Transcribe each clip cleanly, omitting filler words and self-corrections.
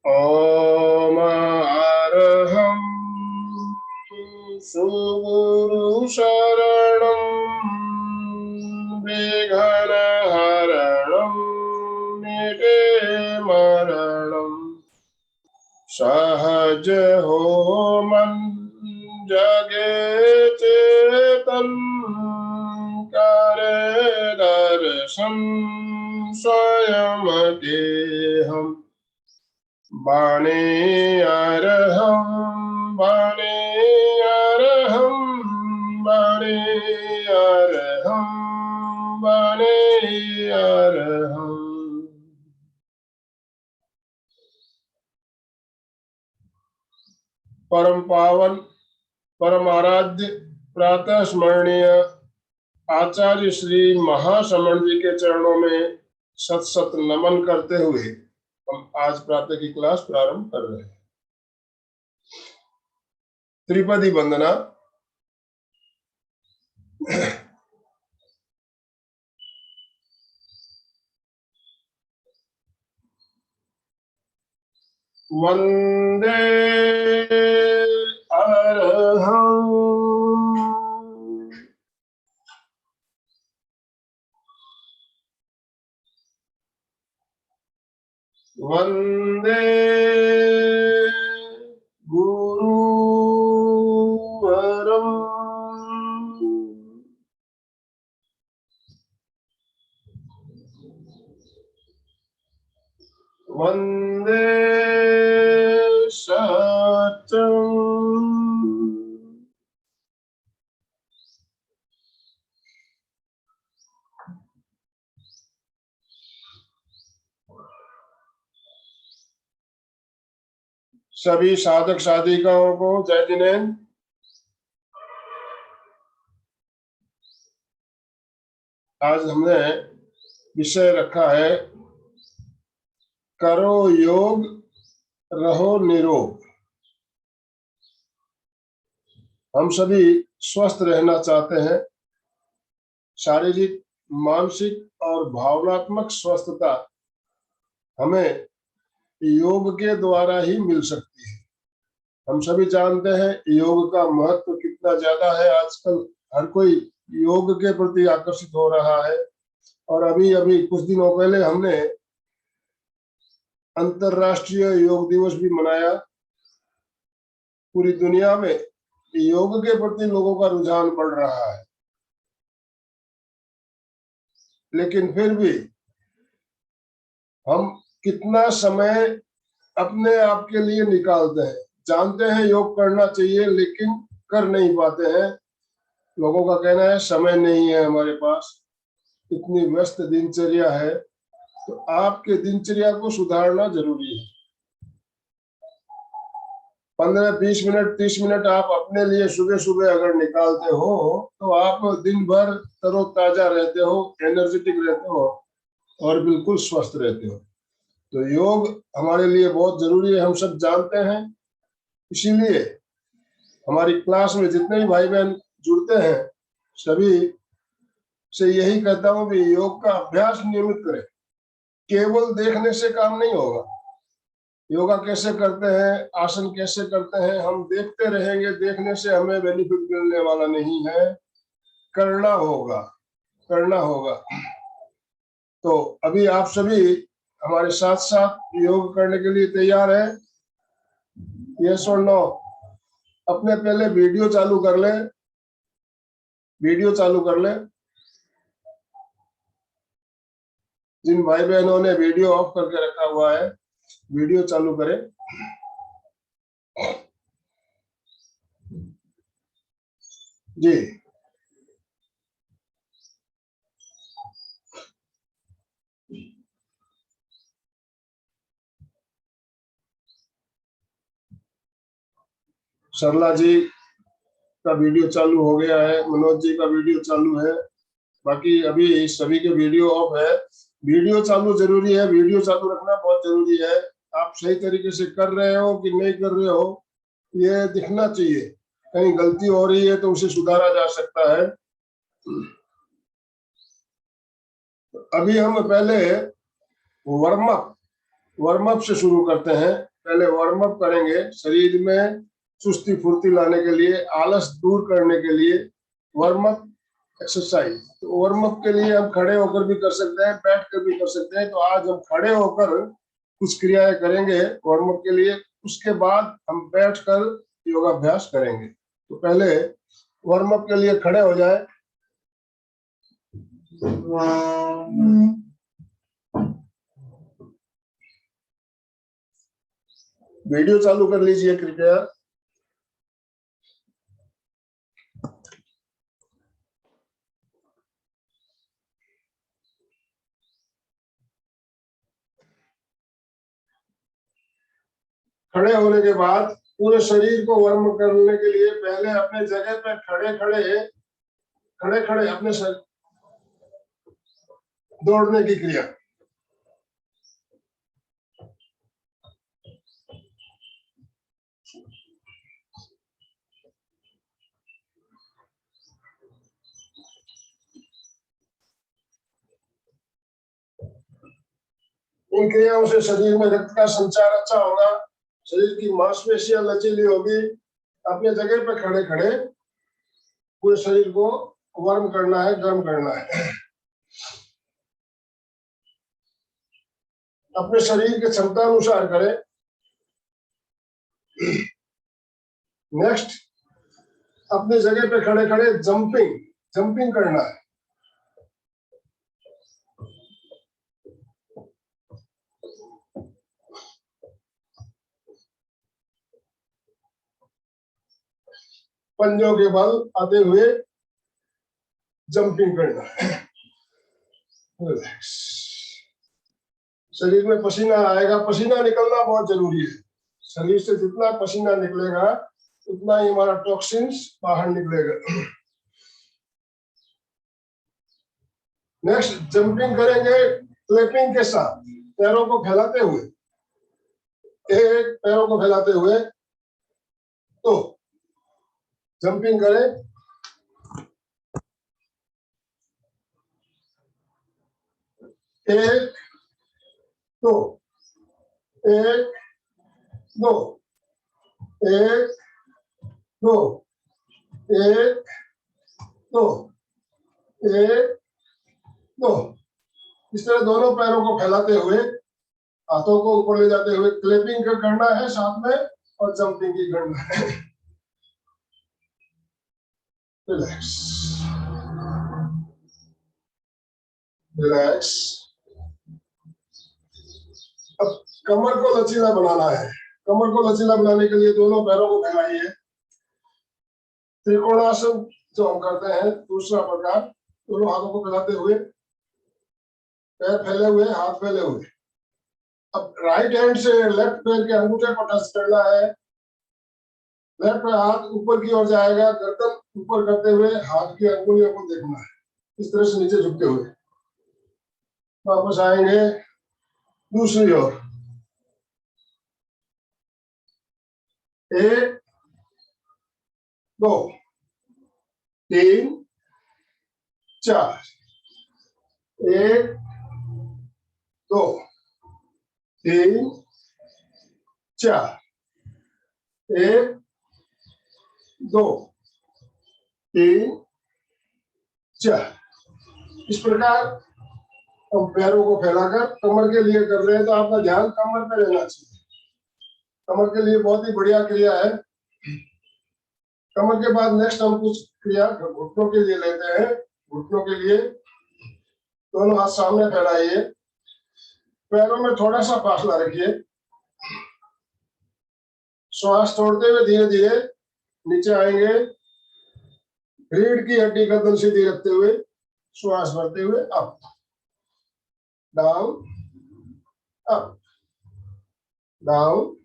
ओम अरहं सुगुरु शरणं विघ्नहरणं निधे मरणं सहज हो मन जगे चेतन करे दर्शन स्वयं देहम् बाणे अरहं बाणे अरहं बाणे अरहं बाणे अरहं। परम पावन परम आराध्य प्रातः स्मरणीय आचार्य श्री महाश्रमण जी के चरणों में सत सत नमन करते हुए हम आज प्रातः की क्लास प्रारंभ कर रहे हैं। त्रिपदी वंदना। वंदे अरहं वंदे गुरुवरं वंदे सत्यं सभी साधक साधिकाओं को जय जिनेन्द्र। आज हमने विषय रखा है करो योग रहो निरोग। हम सभी स्वस्थ रहना चाहते हैं। शारीरिक मानसिक और भावनात्मक स्वस्थता हमें योग के द्वारा ही मिल सकती है। हम सभी जानते हैं योग का महत्व कितना ज्यादा है। आजकल हर कोई योग के प्रति आकर्षित हो रहा है और अभी अभी कुछ दिनों पहले हमने अंतरराष्ट्रीय योग दिवस भी मनाया। पूरी दुनिया में योग के प्रति लोगों का रुझान बढ़ रहा है, लेकिन फिर भी हम कितना समय अपने आप के लिए निकालते हैं। जानते हैं योग करना चाहिए लेकिन कर नहीं पाते हैं। लोगों का कहना है समय नहीं है हमारे पास, इतनी व्यस्त दिनचर्या है। तो आपके दिनचर्या को सुधारना जरूरी है। 15-20 मिनट 30 मिनट आप अपने लिए सुबह सुबह अगर निकालते हो तो आप दिन भर तरोताजा रहते हो, एनर्जेटिक रहते हो और बिल्कुल स्वस्थ रहते हो। तो योग हमारे लिए बहुत जरूरी है, हम सब जानते हैं। इसीलिए हमारी क्लास में जितने भी भाई बहन जुड़ते हैं सभी से यही कहता हूं कि योग का अभ्यास नियमित करें। केवल देखने से काम नहीं होगा। योगा कैसे करते हैं, आसन कैसे करते हैं, हम देखते रहेंगे, देखने से हमें बेनिफिट मिलने वाला नहीं है। करना होगा, करना होगा। तो अभी आप सभी हमारे साथ साथ योग करने के लिए तैयार है? यस और नो? अपने पहले वीडियो चालू कर ले, वीडियो चालू कर ले। जिन भाई बहनों ने वीडियो ऑफ करके रखा हुआ है वीडियो चालू करें। जी सरला जी का वीडियो चालू हो गया है, मनोज जी का वीडियो चालू है, बाकी अभी सभी के वीडियो ऑफ है। वीडियो चालू जरूरी है, वीडियो चालू रखना बहुत जरूरी है। आप सही तरीके से कर रहे हो कि नहीं कर रहे हो ये दिखना चाहिए। कहीं गलती हो रही है तो उसे सुधारा जा सकता है। अभी हम पहले वार्म अप से शुरू करते हैं। पहले वार्म अप करेंगे शरीर में चुस्ती फुर्ती लाने के लिए, आलस दूर करने के लिए वार्म अप एक्सरसाइज। तो वार्म अप के लिए हम खड़े होकर भी कर सकते हैं, बैठ कर भी कर सकते हैं। तो आज हम खड़े होकर कुछ क्रियाएं करेंगे वार्म अप के लिए, उसके बाद हम बैठकर योगाभ्यास करेंगे। तो पहले वार्म अप के लिए खड़े हो जाए। वीडियो चालू कर लीजिए कृपया। खड़े होने के बाद पूरे शरीर को वर्म करने के लिए पहले अपने जगह पे खड़े खड़े अपने दौड़ने की क्रिया। इन क्रियाओं से शरीर में रक्त का संचार अच्छा होगा, शरीर की मांसपेशियां लचीली होगी। अपने जगह पे खड़े खड़े पूरे शरीर को वर्म करना है, गर्म करना है। अपने शरीर के क्षमता अनुसार करें। नेक्स्ट, अपने जगह पे खड़े खड़े जंपिंग करना है। पंजों के बल आते हुए जंपिंग करना है। शरीर में पसीना आएगा, पसीना निकलना बहुत जरूरी है। शरीर से जितना पसीना निकलेगा उतना ही हमारा टॉक्सिन्स बाहर निकलेगा। नेक्स्ट, जंपिंग करेंगे क्लैपिंग के साथ, पैरों को फैलाते हुए। एक पैरों को फैलाते हुए तो जंपिंग करें। एक दो, एक दो, एक दो, एक दो, एक दो। इस तरह दोनों पैरों को फैलाते हुए, हाथों को ऊपर ले जाते हुए क्लैपिंग का करना है साथ में, और जंपिंग की करना है। Relax relax. अब कमर को लचीला बनाना है। कमर को लचीला बनाने के लिए दोनों पैरों को फैलाइए। त्रिकोणासन जो हम करते हैं, दूसरा प्रकार, दोनों हाथों को फैलाते हुए, पैर फैले हुए, हाथ फैले हुए। अब राइट हैंड से लेफ्ट पैर के अंगूठे को टच करना है। लेफ्ट हाथ ऊपर की ओर जाएगा, गर्दन ऊपर करते हुए हाथ की अंगुलियों को देखना है, इस तरह से नीचे झुकते हुए। वापस आएंगे दूसरी ओर। एक दो तीन चार, एक दो तीन चार, एक दो तीन चार। इस प्रकार हम पैरों को फैलाकर कमर के लिए कर रहे हैं। तो आपका ध्यान कमर पे रहना चाहिए। कमर के लिए बहुत ही बढ़िया क्रिया है। कमर के बाद नेक्स्ट हम कुछ क्रिया घुटनों के लिए लेते हैं। घुटनों के लिए दोनों हाथ सामने फैलाइए, पैरों में थोड़ा सा फासला रखिए। श्वास छोड़ते हुए धीरे धीरे नीचे आएंगे। रीढ़ की हड्डी गर्दन सीधी रखते हुए श्वास भरते हुए up down up down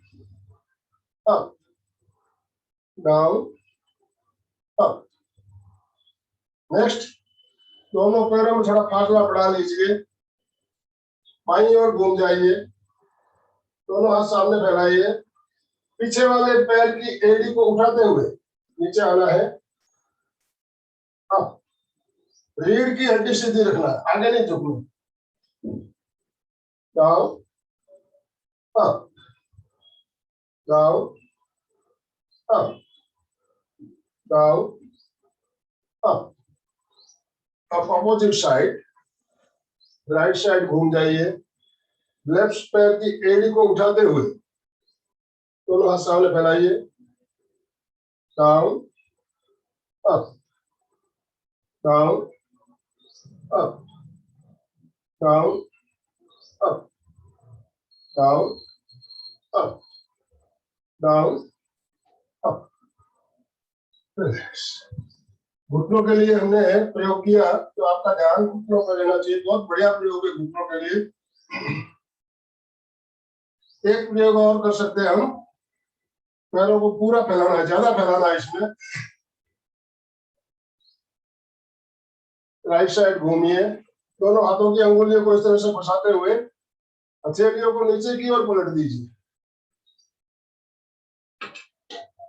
up down up. Next, दोनों पैरों में थोड़ा फासला बढ़ा लीजिए, बाईं ओर घूम जाइए, दोनों हाथ सामने फैलाइए। पीछे वाले पैर की एड़ी को उठाते हुए नीचे आना है। अब रीढ़ की हड्डी सीधी रखना है, आगे नहीं झुकना। Down up down up down up. अब अपोजिट साइड, राइट साइड घूम जाइए। लेफ्ट पैर की एड़ी को उठाते हुए दोनों हाथ सामने फैलाइए। Down up down up down up down up down up. घुटनों के लिए हमने प्रयोग किया, तो आपका ध्यान घुटनों पर रहना चाहिए। बहुत बढ़िया प्रयोग है घुटनों के लिए। एक प्रयोग और कर सकते हैं हम, पैरों को पूरा फैलाना है, ज्यादा फैलाना है इसमें। राइट साइड घूमिए, दोनों हाथों की अंगुलियों को इस तरह से फंसाते हुए हथेलियों को नीचे की ओर पलट दीजिए।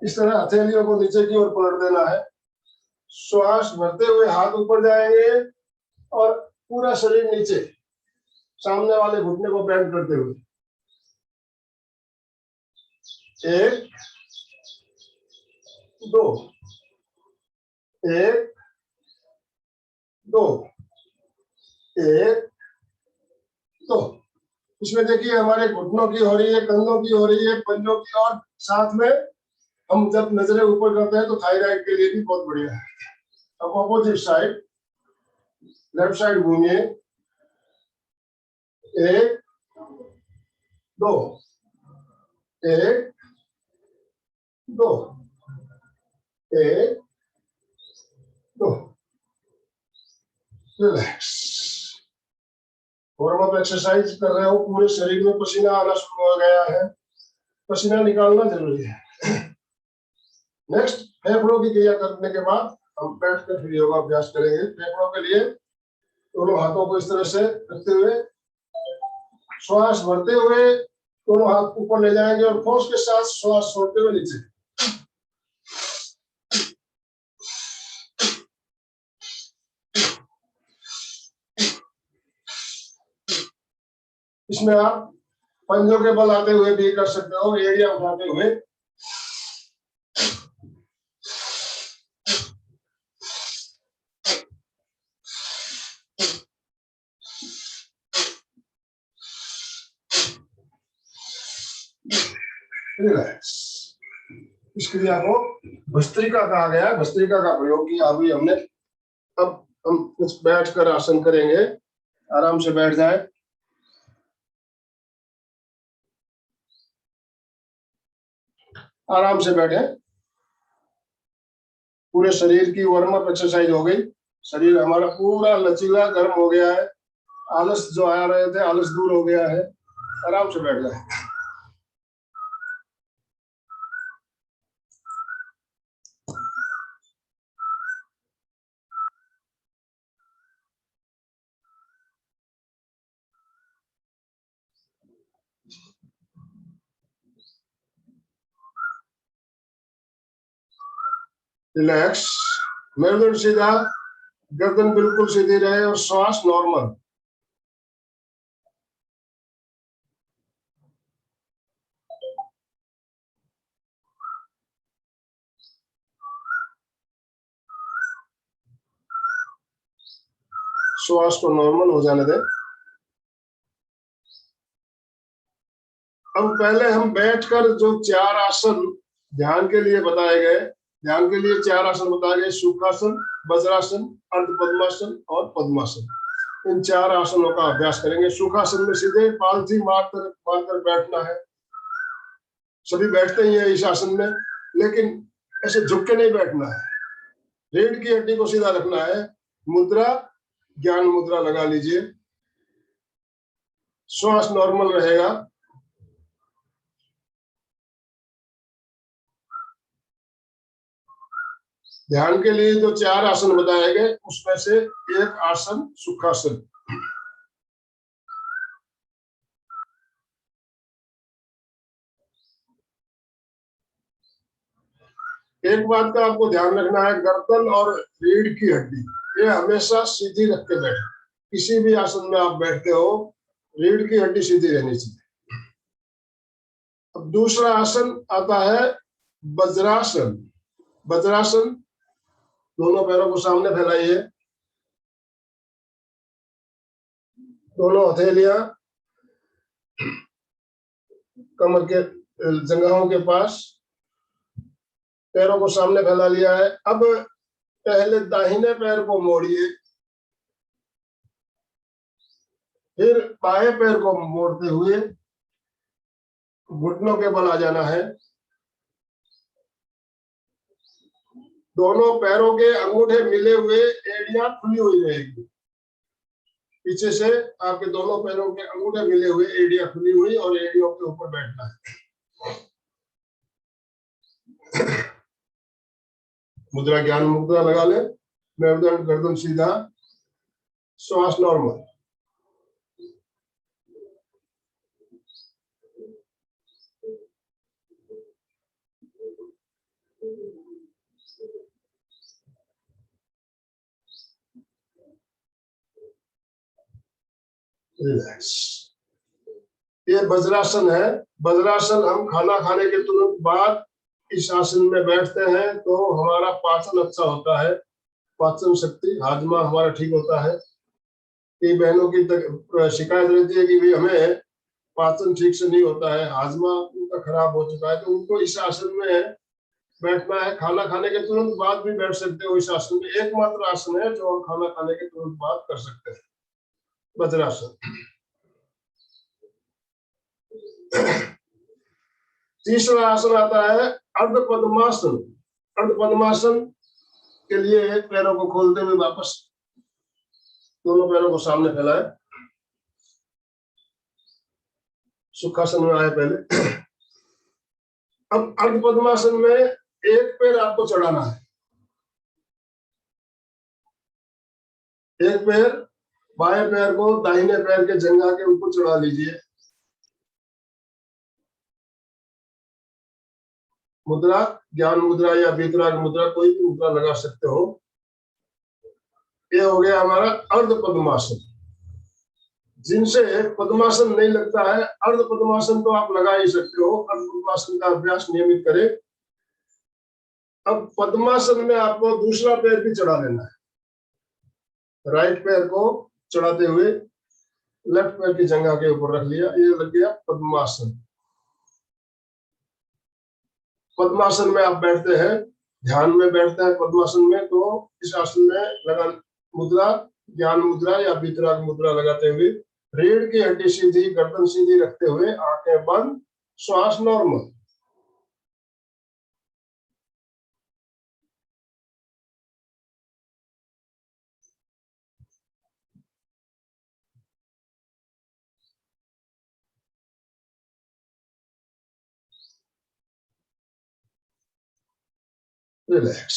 इस तरह हथेलियों को नीचे की ओर पलट देना है। श्वास भरते हुए हाथ ऊपर जाएंगे और पूरा शरीर नीचे, सामने वाले घुटने को बेंड करते हुए। 1 2 1 2 1 2। इसमें देखिए हमारे घुटनों की हो रही है, कंधों की हो रही है, पंजों की, और साथ में हम जब नजरें ऊपर करते हैं तो थायराइड के लिए भी बहुत बढ़िया है। अब अपोजिट साइड, लेफ्ट साइड घूमिए। 1 2 1 2 1 2। रिलैक्स। वार्म अप एक्सरसाइज कर रहे हो, पूरे शरीर में पसीना आना शुरू हो गया है, पसीना निकालना जरूरी है। नेक्स्ट, फेफड़ों की क्रिया करने के बाद हम बैठकर फिर योगा अभ्यास करेंगे। फेफड़ों के लिए दोनों हाथों को इस तरह से रखते हुए श्वास भरते हुए दोनों हाथ ऊपर ले जाएंगे और फोर्स के साथ श्वास छोड़ते हुए नीचे। इसमें आप पंजों के बल आते हुए भी कर सकते हो, एड़ियां उठाते हुए। रिलैक्स। इस क्रिया को भस्त्रिका कहा गया है, भस्त्रिका का प्रयोग किया अभी हमने। अब हम कुछ बैठकर आसन करेंगे। आराम से बैठ जाए। आराम से बैठे। पूरे शरीर की वार्म अप एक्सरसाइज हो गई। शरीर हमारा पूरा लचीला गर्म हो गया है। आलस जो आ रहे थे, आलस दूर हो गया है। आराम से बैठ जाए। रिलैक्स। मेरुदंड सीधा, गर्दन बिल्कुल सीधी रहे और श्वास नॉर्मल। श्वास को नॉर्मल हो जाने दें। अब पहले हम बैठकर जो 4 आसन ध्यान के लिए बताए गए, ध्यान के लिए 4 आसन बताए गए, सुखासन, वज्रासन, अर्ध पद्मासन और पद्मासन। इन 4 आसनों का अभ्यास करेंगे। सुखासन में सीधे पालथी मारकर बैठना है। सभी बैठते ही है इस आसन में, लेकिन ऐसे झुक के नहीं बैठना है। रीढ़ की हड्डी को सीधा रखना है। मुद्रा ज्ञान मुद्रा लगा लीजिए। श्वास नॉर्मल रहेगा। ध्यान के लिए जो 4 आसन बताए गए उसमें से एक आसन सुखासन। एक बात का आपको ध्यान रखना है, गर्दन और रीढ़ की हड्डी ये हमेशा सीधी रख के बैठे। किसी भी आसन में आप बैठते हो रीढ़ की हड्डी सीधी रहनी चाहिए। अब दूसरा आसन आता है वज्रासन। वज्रासन, दोनों पैरों को सामने फैलाइए, दोनों हथेलियां कमर के जंघाओं के पास, पैरों को सामने फैला लिया है। अब पहले दाहिने पैर को मोड़िए, फिर बाएं पैर को मोड़ते हुए घुटनों के बल आ जाना है। दोनों पैरों के अंगूठे मिले हुए, एड़ियां खुली हुई रहेगी। पीछे से आपके दोनों पैरों के अंगूठे मिले हुए, एड़ियां खुली हुई, और एड़ियों के ऊपर बैठना है। मुद्रा ज्ञान मुद्रा लगा ले, मेरुदंड गर्दन सीधा, श्वास नॉर्मल। रिलैक्स। ये वज्रासन है। वज्रासन हम खाना खाने के तुरंत बाद इस आसन में बैठते हैं तो हमारा पाचन अच्छा होता है, पाचन शक्ति, हाजमा हमारा ठीक होता है। कई बहनों की शिकायत रहती है कि भाई हमें पाचन ठीक से नहीं होता है, हाजमा उनका खराब हो चुका है, तो उनको इस आसन में बैठना है। खाना खाने के तुरंत बाद भी बैठ सकते हो इस आसन में। एकमात्र आसन है जो हम खाना खाने के तुरंत बाद कर सकते हैं, वज्रासन। तीसरा आसन आता है अर्ध पद्मासन। अर्ध पद्मासन के लिए पैरों को खोलते हुए वापस दोनों पैरों को सामने फैलाए, सुखासन में आए पहले। अब अर्ध पद्मासन में एक पैर आपको चढ़ाना है, एक पैर बाएं पैर को दाहिने पैर के जंघा के ऊपर चढ़ा लीजिए। मुद्रा ज्ञान मुद्रा या वीतराग मुद्रा, कोई भी मुद्रा लगा सकते हो। ये हो गया हमारा अर्ध पद्मासन। जिनसे पद्मासन नहीं लगता है, अर्ध पद्मासन तो आप लगा ही सकते हो। अर्ध पद्मासन का अभ्यास नियमित करें। अब पद्मासन में आपको दूसरा पैर भी चढ़ा लेना है। राइट पैर को चढ़ाते हुए लेफ्ट पैर की जंघा के ऊपर रख लिया, ये लग गया पद्मासन। पद्मासन में आप बैठते हैं, ध्यान में बैठते हैं पद्मासन में, तो इस आसन में लगा मुद्रा ज्ञान मुद्रा या वीतराग मुद्रा लगाते हुए रीढ़ की हड्डी सीधी, गर्दन सीधी रखते हुए, आंखें बंद, श्वास नॉर्मल। रिलैक्स।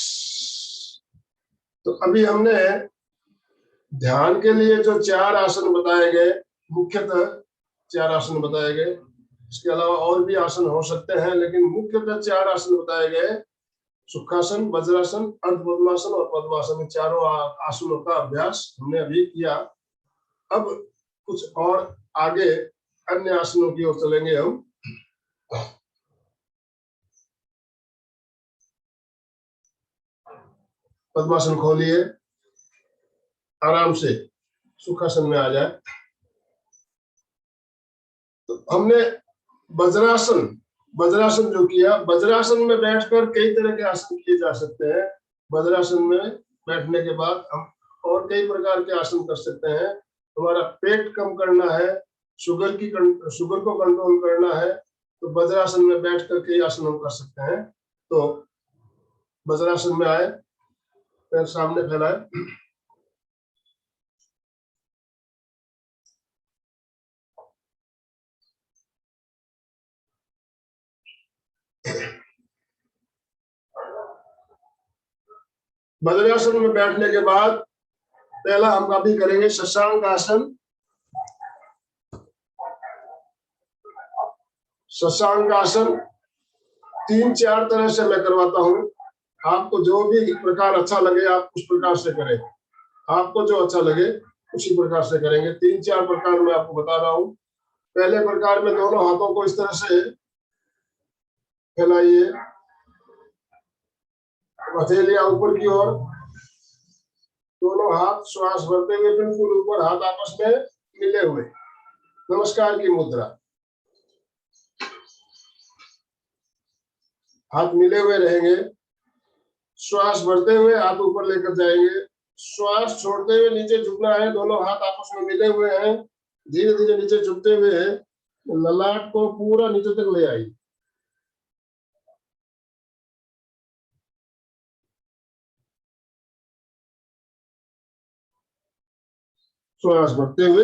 तो अभी हमने ध्यान के लिए जो 4 आसन बताए गए, मुख्यतः 4 आसन बताए गए, इसके अलावा और भी आसन हो सकते हैं, लेकिन मुख्यतः 4 आसन बताए गए। सुखासन, वज्रासन, अर्ध पद्मासन और पद्मासन, चारों आसनों का अभ्यास हमने अभी किया। अब कुछ और आगे अन्य आसनों की ओर चलेंगे हम। पद्मासन खोलिए, आराम से सुखासन में आ जाए। तो हमने वज्रासन जो किया, वज्रासन में बैठकर कई तरह के आसन किए जा सकते हैं। वज्रासन में बैठने के बाद हम और कई प्रकार के आसन कर सकते हैं। हमारा पेट कम करना है, शुगर को कंट्रोल करना है, तो वज्रासन में बैठकर कई आसन हम कर सकते हैं। तो वज्रासन में आए, पैर सामने फैलाए, वज्रासन में बैठने के बाद पहला हम अभी करेंगे शशांक आसन। शशांक आसन 3-4 तरह से मैं करवाता हूं। आपको जो भी प्रकार अच्छा लगे आप उस प्रकार से करें, आपको जो अच्छा लगे उसी प्रकार से करेंगे। 3-4 प्रकार मैं आपको बता रहा हूँ। पहले प्रकार में दोनों हाथों को इस तरह से फैलाइए, हथेलियां ऊपर की ओर, दोनों हाथ श्वास भरते हुए बिल्कुल ऊपर, हाथ आपस में मिले हुए, नमस्कार की मुद्रा। हाथ मिले हुए रहेंगे, श्वास भरते हुए हाथ ऊपर लेकर जाएंगे, श्वास छोड़ते हुए नीचे झुकना है, दोनों हाथ आपस में मिले हुए हैं, धीरे धीरे नीचे झुकते हुए ललाट को पूरा नीचे तक ले आइए। श्वास भरते हुए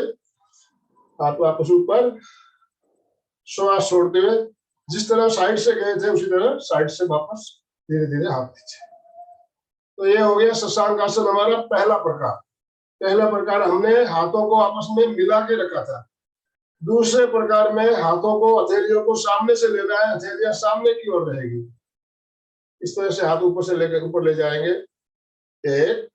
हाथ वापस ऊपर, श्वास छोड़ते हुए जिस तरह साइड से गए थे उसी तरह साइड से वापस धीरे धीरे हाथ नीचे। तो ये हो गया शशांक आसन, हमारा पहला प्रकार। पहला प्रकार हमने हाथों को आपस में मिला के रखा था। दूसरे प्रकार में हाथों को, हथेलियों को सामने से लेना है, हथेलियां सामने की ओर रहेगी। इस तरह से हाथ ऊपर से लेकर ऊपर ले जाएंगे। 1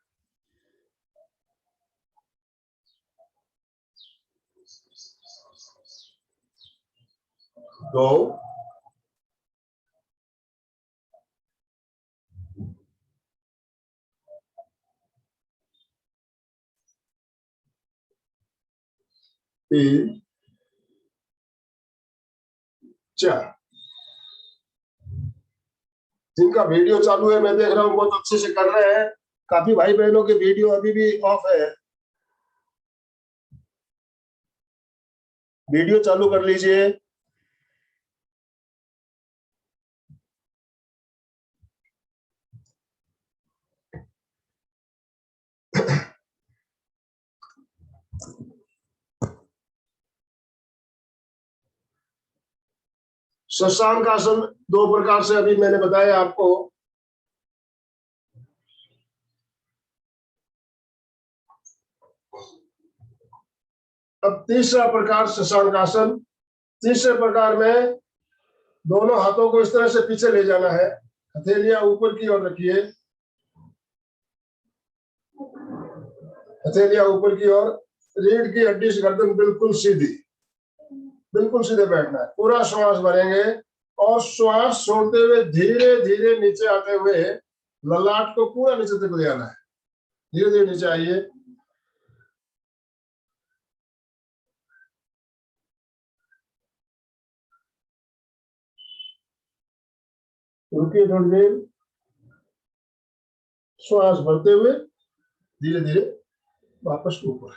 2 3 4। जिनका वीडियो चालू है मैं देख रहा हूँ बहुत अच्छे से कर रहे हैं, काफी भाई बहनों के वीडियो अभी भी ऑफ है, वीडियो चालू कर लीजिए। शशांक आसन 2 प्रकार से अभी मैंने बताया आपको। अब तीसरा प्रकार शशांक आसन। तीसरे प्रकार में दोनों हाथों को इस तरह से पीछे ले जाना है, हथेलियां ऊपर की ओर रखिए, हथेलियां ऊपर की ओर, रीढ़ की हड्डी से गर्दन बिल्कुल सीधी, बिल्कुल सीधे बैठना है। पूरा श्वास भरेंगे और श्वास छोड़ते हुए धीरे धीरे नीचे आते हुए ललाट को पूरा नीचे तक ले आना है। धीरे धीरे नीचे आइए, रुकिए थोड़ी देर, श्वास भरते हुए धीरे धीरे वापस ऊपर,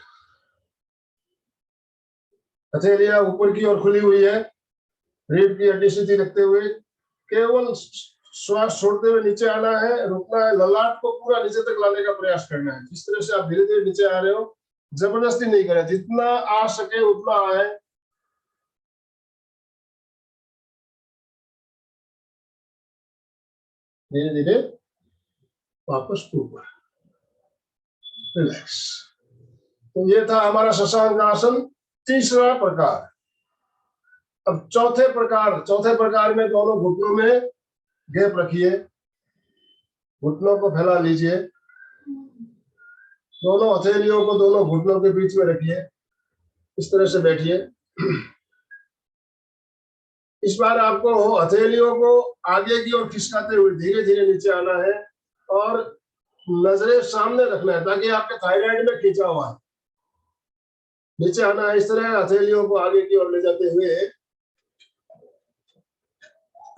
हथेलियां ऊपर की ओर खुली हुई है, रीढ़ की हड्डी सीधी रखते हुए केवल श्वास छोड़ते हुए नीचे आना है, रुकना है, ललाट को पूरा नीचे तक लाने का प्रयास करना है। जिस तरह से आप धीरे धीरे नीचे आ रहे हो, जबरदस्ती नहीं करें, जितना आ सके उतना आए। धीरे धीरे वापस ऊपर, रिलैक्स। तो ये था हमारा शशांक आसन, तीसरा प्रकार। अब चौथे प्रकार में दोनों घुटनों में गैप रखिए, घुटनों को फैला लीजिए, दोनों हथेलियों को दोनों घुटनों के बीच में रखिए, इस तरह से बैठिए। इस बार आपको हथेलियों को आगे की ओर खिसकाते हुए धीरे धीरे नीचे आना है और नजरें सामने रखना है ताकि आपके थायराइड में खींचा हुआ है, नीचे आना है। इस तरह हथेलियों को आगे की ओर ले जाते हुए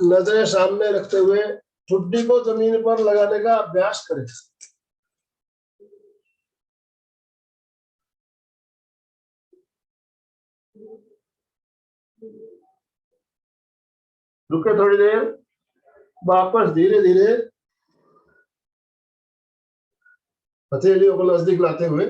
नजरें सामने रखते हुए ठुड्डी को जमीन पर लगाने का अभ्यास करें। रुके थोड़ी देर, वापस धीरे धीरे हथेलियों को नजदीक लाते हुए,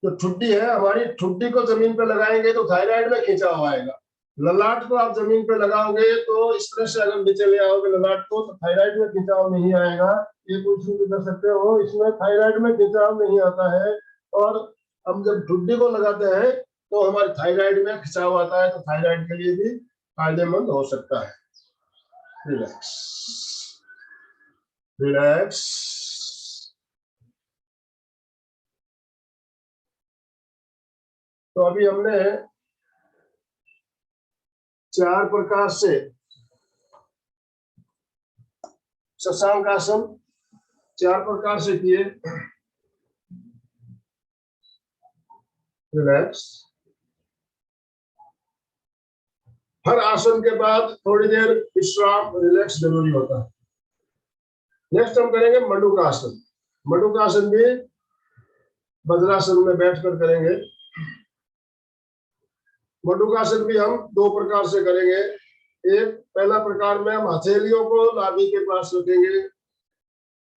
जो ठुड्डी है हमारी, ठुड्डी को जमीन पे लगाएंगे तो थायराइड में खींचा हुआ आएगा। ललाट को आप जमीन पे लगाओगे तो इस तरह से अगर नीचे ले आओगे ललाट को तो थायराइड में खिंचाव नहीं आएगा। ये कुछ भी कर सकते हो, इसमें थायराइड में खिंचाव नहीं आता है। और हम जब ठुड्डी को लगाते हैं तो हमारे थायराइड में खिंचाव आता है, तो थायराइड के लिए भी फायदेमंद हो सकता है। रिलैक्स। रिलैक्स। तो अभी हमने 4 प्रकार से शशांक आसन 4 प्रकार से किए। रिलैक्स। हर आसन के बाद थोड़ी देर विश्राम, रिलैक्स जरूरी होता है। नेक्स्ट हम करेंगे मंडूकासन। मंडूकासन भी वज्रासन में बैठकर करेंगे। मंडूकासन भी हम 2 प्रकार से करेंगे। एक पहला प्रकार में हम हथेलियों को नाभि के पास रखेंगे,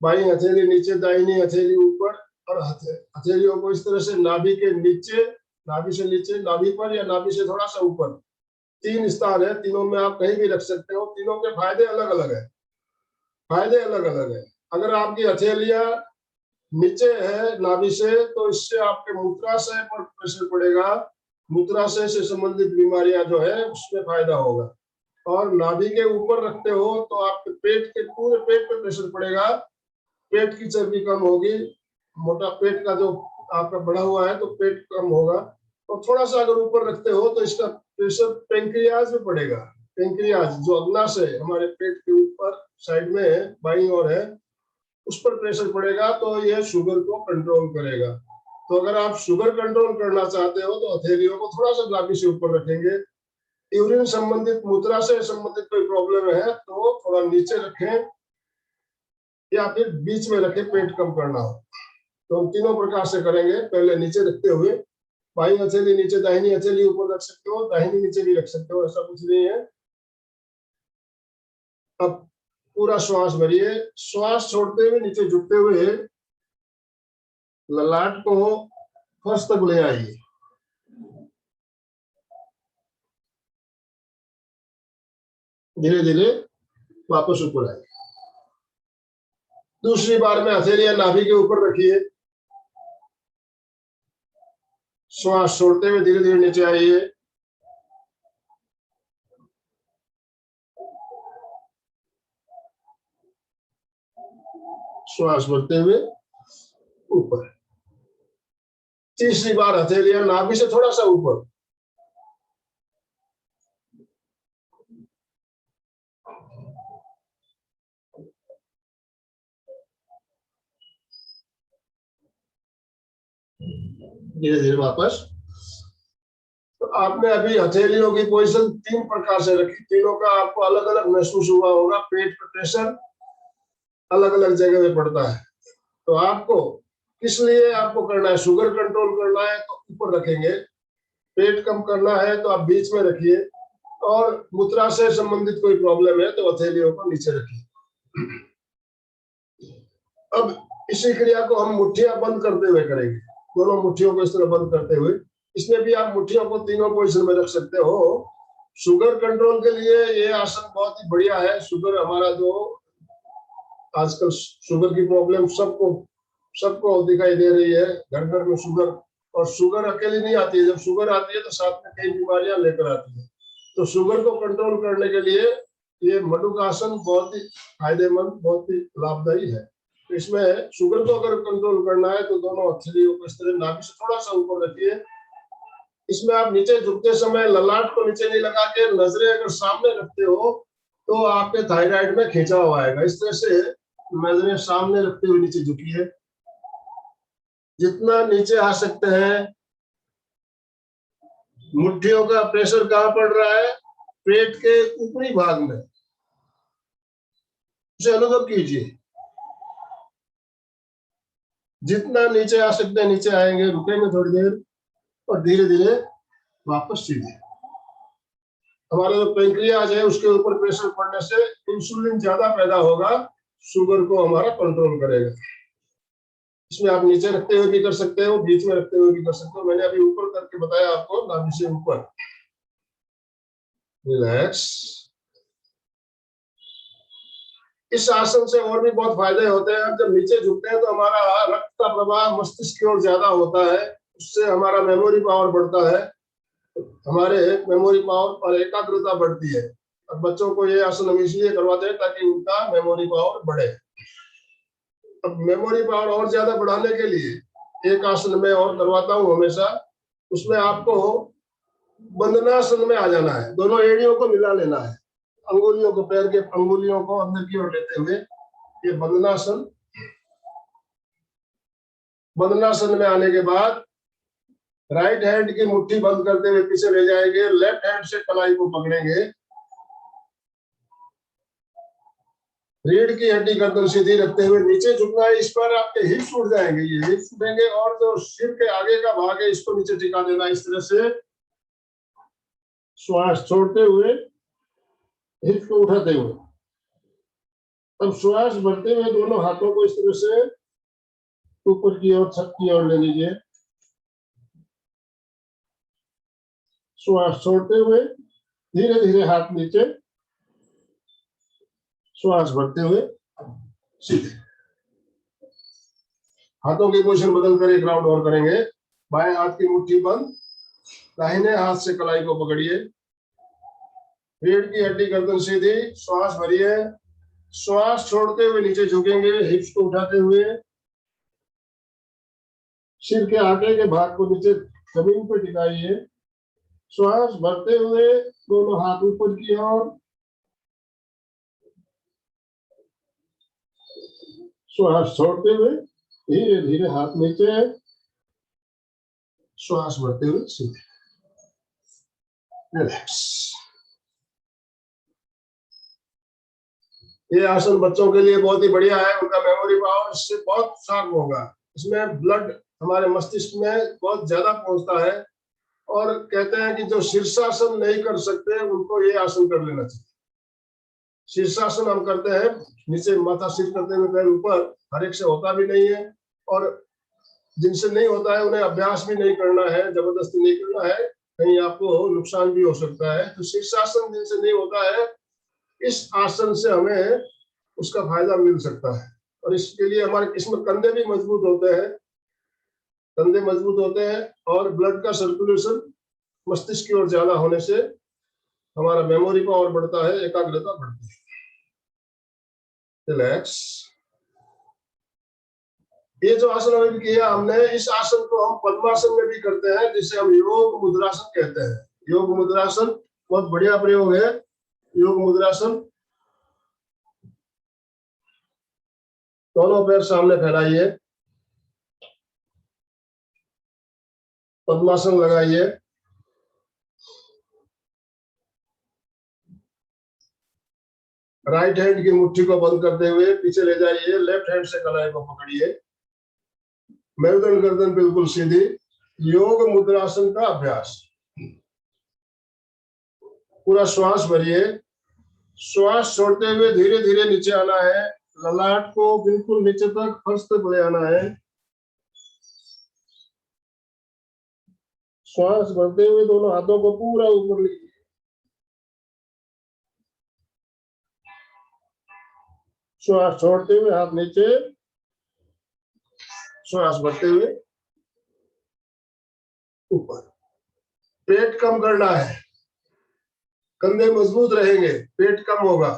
बाई हथेली नीचे, दाहिनी हथेली ऊपर, और हथेलियों को इस तरह से नाभि के नीचे, नाभि से नीचे, नाभि पर या नाभि से थोड़ा सा ऊपर। 3 स्थान है, तीनों में आप कहीं भी रख सकते हो। तीनों के फायदे अलग अलग है, फायदे अलग अलग है। अगर आपकी हथेलियां नीचे है नाभि से, तो इससे आपके मूत्राशय पर प्रेशर पड़ेगा, मूत्राशय से संबंधित बीमारियां जो है उसमें फायदा होगा। और नाभि के ऊपर रखते हो तो आपके पेट के पूरे पेट पे प्रेशर पड़ेगा, पेट की चर्बी कम होगी, मोटा पेट का जो आपका बढ़ा हुआ है तो पेट कम होगा। और थोड़ा सा अगर ऊपर रखते हो तो इसका प्रेशर पेंक्रियाज में पड़ेगा। पेंक्रियाज जो अग्नाशय हमारे पेट के ऊपर साइड में है, बाईं ओर है, उस पर प्रेशर पड़ेगा, तो यह शुगर को कंट्रोल करेगा। तो अगर आप शुगर कंट्रोल करना चाहते हो तो हथेलियों को थोड़ा सा नाभि से ऊपर रखेंगे। यूरिन संबंधित, मूत्राशय संबंधित कोई प्रॉब्लम है तो थोड़ा नीचे रखें या फिर बीच में रखें, पेट कम करना हो तो हम तीनों प्रकार से करेंगे। पहले नीचे रखते हुए, बाईं हथेली नीचे, दाहिनी हथेली ऊपर रख सकते हो, दाहिनी नीचे भी रख सकते हो, ऐसा कुछ नहीं है। अब पूरा श्वास भरिए, श्वास छोड़ते हुए नीचे झुकते हुए ललाट को फर्श तक ले आइए। धीरे धीरे वापस ऊपर आइए। दूसरी बार में हथेलियां नाभि के ऊपर रखिए, श्वास छोड़ते हुए धीरे धीरे नीचे आइए। श्वास भरते हुए ऊपर। तीसरी बार हथेलियां नाभि से थोड़ा सा ऊपर। धीरे धीरे वापस। तो आपने अभी हथेलियों की पोजीशन 3 प्रकार से रखी, तीनों का आपको अलग अलग महसूस हुआ होगा। पेट पर प्रेशर अलग अलग जगह पे पड़ता है, तो आपको किस लिए आपको करना है? शुगर कंट्रोल करना है तो ऊपर रखेंगे, पेट कम करना है तो आप बीच में रखिए, और मूत्राशय संबंधित कोई प्रॉब्लम है तो हथेलियों को नीचे रखिए। अब इसी क्रिया को हम मुट्ठियां बंद करते हुए करेंगे, दोनों मुट्ठियों को इस तरह बंद करते हुए। इसमें भी आप मुट्ठियों को तीनों पोजीशन में रख सकते हो। शुगर कंट्रोल के लिए ये आसन बहुत ही बढ़िया है। शुगर हमारा जो आजकल शुगर की प्रॉब्लम सबको दिखाई दे रही है, घर घर में शुगर। और शुगर अकेली नहीं आती है, जब शुगर आती है तो साथ में कई बीमारियां लेकर आती है। तो शुगर को कंट्रोल करने के लिए ये मंडूकासन बहुत ही फायदेमंद, बहुत ही लाभदायी है। तो इसमें शुगर को अगर कंट्रोल करना है तो दोनों हथेलियों को इस तरह नाभि से थोड़ा सा ऊपर रखिए। इसमें आप नीचे झुकते समय ललाट को नीचे नहीं लगा के नजरें अगर सामने रखते हो तो आपके थायराइड में खिंचाव आएगा। इस तरह से नजरें सामने रखते हुए नीचे झुकिए, जितना नीचे आ सकते हैं। मुट्ठियों का प्रेशर कहाँ पड़ रहा है? पेट के ऊपरी भाग में, उसे अनुभव कीजिए। जितना नीचे आ सकते हैं नीचे आएंगे, रुकेंगे थोड़ी देर और धीरे धीरे वापस सीधे। हमारा जो पेंक्रियाज है उसके ऊपर प्रेशर पड़ने से इंसुलिन ज्यादा पैदा होगा, शुगर को हमारा कंट्रोल करेगा। इसमें आप नीचे रखते हुए भी कर सकते हो, बीच में रखते हुए भी कर सकते हो। मैंने अभी ऊपर करके बताया आपको, नाभि से ऊपर। रिलैक्स। इस आसन से और भी बहुत फायदे होते हैं। जब नीचे झुकते हैं तो हमारा रक्त का प्रवाह मस्तिष्क की ओर ज्यादा होता है, उससे हमारा मेमोरी पावर बढ़ता है, हमारे मेमोरी पावर और एकाग्रता बढ़ती है। और बच्चों को ये आसन हम इसलिए करवाते हैं ताकि उनका मेमोरी पावर बढ़े। अब मेमोरी पावर और ज्यादा बढ़ाने के लिए एक आसन में और करवाता हूँ हमेशा, उसमें आपको बंधनासन में आ जाना है। दोनों एड़ियों को मिला लेना है, अंगुलियों को, पैर के अंगुलियों को अंदर की ओर लेते हुए ये बंधनासन। बंधनासन में आने के बाद राइट हैंड की मुट्ठी बंद करते हुए पीछे ले जाएंगे, लेफ्ट हैंड से कलाई को पकड़ेंगे, रीढ़ की हड्डी गर्दन सीधी रखते हुए नीचे झुकना है। इस पर आपके हिप्स उठ जाएंगे, ये हिप्स उठेंगे और जो सिर के आगे का भाग है इसको नीचे टिका देना इस तरह से। श्वास छोड़ते हुए हिप्स को उठाते हुए, अब श्वास भरते हुए दोनों हाथों को इस तरह से ऊपर की ओर, छत की ओर ले लीजिए। श्वास छोड़ते हुए धीरे धीरे हाथ नीचे, श्वास भरते हुए सीधे। हाथों की पोजीशन बदलकर एक राउंड और करेंगे। बाएं हाथ की मुट्ठी बंद, दाहिने हाथ से कलाई को पकड़िए, रीढ़ की हड्डी गर्दन सीधी, श्वास भरिए, श्वास छोड़ते हुए नीचे झुकेंगे, हिप्स को उठाते हुए, सिर के आगे के भाग को नीचे जमीन पर टिकाइए। श्वास भरते हुए दोनों हाथ ऊपर की ओर, श्वास छोड़ते हुए धीरे धीरे हाथ नीचे, श्वास भरते हुए सीधे। रिलैक्स। ये आसन बच्चों के लिए बहुत ही बढ़िया है, उनका मेमोरी पावर इससे बहुत शार्प होगा। इसमें ब्लड हमारे मस्तिष्क में बहुत ज्यादा पहुंचता है, और कहते हैं कि जो शीर्षासन नहीं कर सकते उनको ये आसन कर लेना चाहिए। शीर्षासन हम करते हैं, नीचे माथा सिर करते हुए पैर ऊपर, हर एक से होता भी नहीं है, और जिनसे नहीं होता है उन्हें अभ्यास भी नहीं करना है, जबरदस्ती नहीं करना है, कहीं आपको नुकसान भी हो सकता है। तो शीर्षासन जिनसे नहीं होता है, इस आसन से हमें उसका फायदा मिल सकता है। और इसके लिए हमारे इसमें कंधे भी मजबूत होते हैं, कंधे मजबूत होते हैं, और ब्लड का सर्कुलेशन मस्तिष्क की ओर ज्यादा होने से हमारा मेमोरी पावर बढ़ता है, एकाग्रता बढ़ती है। रिलैक्स। ये जो आसन अभी किया हमने, इस आसन को हम पद्मासन में भी करते हैं, जिसे हम योग मुद्रासन कहते हैं। योग मुद्रासन बहुत बढ़िया प्रयोग है। योग मुद्रासन, दोनों पैर सामने फैलाइए, पद्मासन लगाइए, राइट हैंड की मुट्ठी को बंद करते हुए पीछे ले जाइए, लेफ्ट हैंड से कलाई को पकड़िए, मेरुदंड गर्दन बिल्कुल सीधी। योग मुद्रासन का अभ्यास। पूरा श्वास भरिए, श्वास छोड़ते हुए धीरे धीरे नीचे आना है, ललाट को बिल्कुल नीचे तक फर्श तक ले आना है। श्वास भरते हुए दोनों हाथों को पूरा ऊपर लीजिए, श्वास छोड़ते हुए हाथ नीचे, श्वास भरते हुए ऊपर। पेट कम करना है, कंधे मजबूत रहेंगे, पेट कम होगा।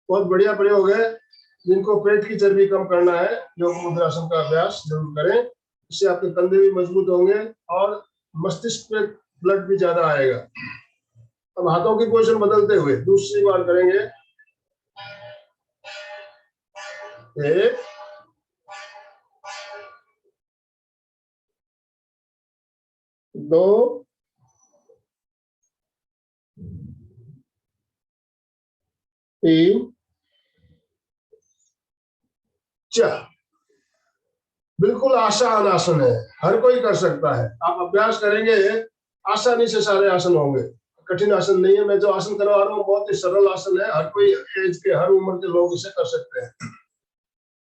बहुत बढ़िया प्रयोग है। जिनको पेट की चर्बी कम करना है, योग मुद्रासन का अभ्यास जरूर करें, इससे आपके कंधे भी मजबूत होंगे और मस्तिष्क पे ब्लड भी ज्यादा आएगा। अब हाथों की पोजीशन बदलते हुए दूसरी बार करेंगे। 1 2 3 4। बिल्कुल आसान आसन है, हर कोई कर सकता है। आप अभ्यास करेंगे आसानी से सारे आसन होंगे, कठिन आसन नहीं है। मैं जो आसन करवा रहा हूँ बहुत ही सरल आसन है, हर कोई एज के, हर उम्र के लोग इसे कर सकते हैं।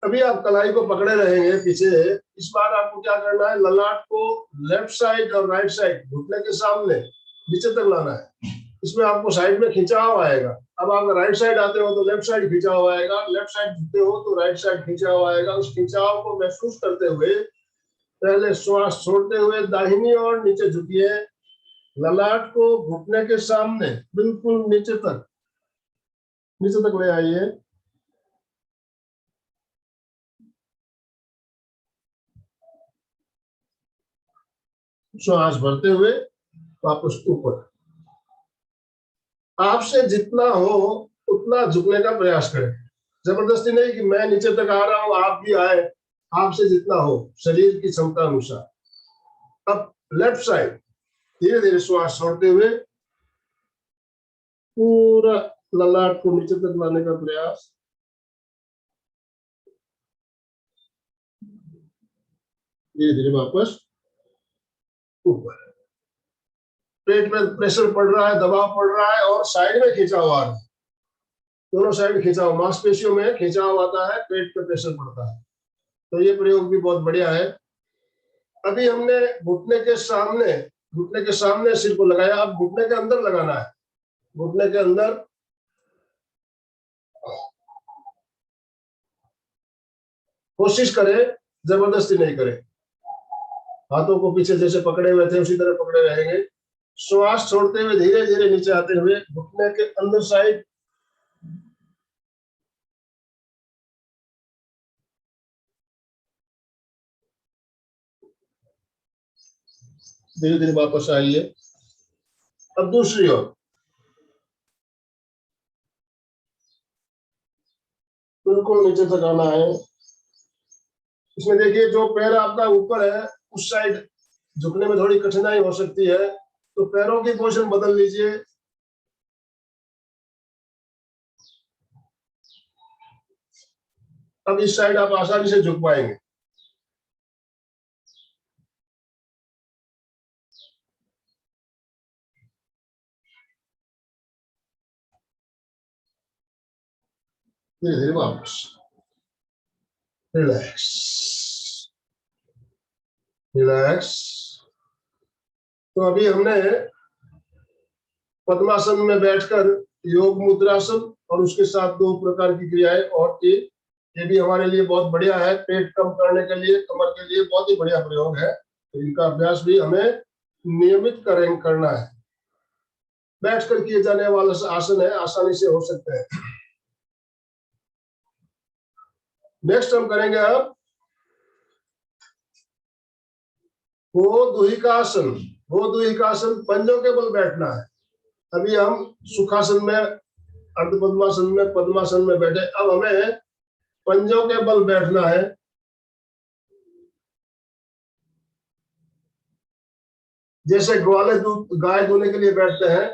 अभी आप कलाई को पकड़े रहेंगे पीछे। इस बार आपको क्या करना है, ललाट को लेफ्ट साइड और राइट साइड घुटने के सामने नीचे तक लाना है। इसमें आपको साइड में खिंचाव आएगा। अब आप राइट साइड आते हो तो लेफ्ट साइड खिंचाव आएगा, लेफ्ट साइड झुकते हो तो राइट साइड खिंचाव आएगा। उस खिंचाव को महसूस करते हुए पहले श्वास छोड़ते हुए दाहिनी ओर नीचे झुकिए, ललाट को घुटने के सामने बिल्कुल नीचे तक ले आइए। श्वास भरते हुए वापस ऊपर। आपसे जितना हो उतना झुकने का प्रयास करें, जबरदस्ती नहीं कि मैं नीचे तक आ रहा हूं आप भी आए, आपसे जितना हो शरीर की क्षमता अनुसार। अब लेफ्ट साइड धीरे धीरे श्वास छोड़ते हुए पूरा ललाट को नीचे तक लाने का प्रयास। धीरे धीरे वापस ऊपर। पेट में प्रेशर पड़ रहा है, दबाव पड़ रहा है और साइड में खिंचाव आ रहा है, दोनों साइड खिंचाव, मांसपेशियों में खिंचाव आता है, पेट पे प्रेशर पड़ता है। तो ये प्रयोग भी बहुत बढ़िया है। अभी हमने घुटने के सामने सिर को लगाया, अब घुटने के अंदर लगाना है। घुटने के अंदर कोशिश करें, जबरदस्ती नहीं करें। हाथों को पीछे जैसे पकड़े हुए थे उसी तरह पकड़े रहेंगे। श्वास छोड़ते हुए धीरे धीरे नीचे आते हुए घुटने के अंदर साइड, धीरे धीरे वापस आइए। अब दूसरी ओर बिल्कुल नीचे तक आना है। इसमें देखिए जो पैर आपका ऊपर है उस साइड झुकने में थोड़ी कठिनाई हो सकती है, तो पैरों की पोजीशन बदल लीजिए। अब इस साइड आप आसानी से झुक पाएंगे। धीरे धीरे वापस रिलैक्स रिलैक्स। तो अभी हमने पद्मासन में बैठकर योग मुद्रासन और उसके साथ 2 प्रकार की क्रियाएं और की, ये भी हमारे लिए बहुत बढ़िया है। पेट कम करने के लिए, कमर के लिए बहुत ही बढ़िया प्रयोग है। तो इनका अभ्यास भी हमें नियमित करना है। बैठकर किए जाने वाला आसन है, आसानी से हो सकते हैं। नेक्स्ट हम करेंगे अब गोदुहिकासन। गोदुहिकासन पंजों के बल बैठना है। अभी हम सुखासन में, अर्ध पद्मासन में, पद्मासन में बैठे, अब हमें पंजों के बल बैठना है। जैसे गाय दूने के लिए बैठते हैं,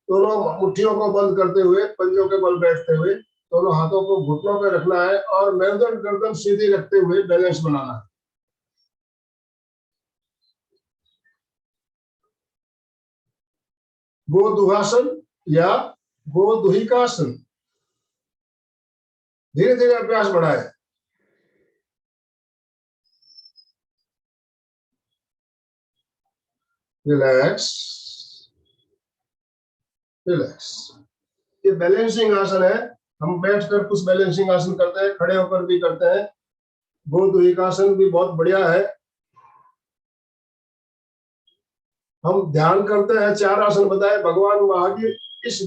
दोनों मुट्ठियों को बंद करते हुए, पंजों के बल बैठते हुए, दोनों हाथों को घुटनों पे रखना है और मेरुदंड गर्दन सीधी रखते हुए बैलेंस बनाना है। गोदुहासन या गोदुहिकासन। धीरे धीरे अभ्यास बढ़ाए। Relax relax. ये बैलेंसिंग आसन है। हम बैठकर कुछ बैलेंसिंग आसन करते हैं, खड़े होकर भी करते हैं। गोदुहिकासन भी बहुत बढ़िया है। हम ध्यान करते हैं, 4 आसन बताए भगवान महावीर इस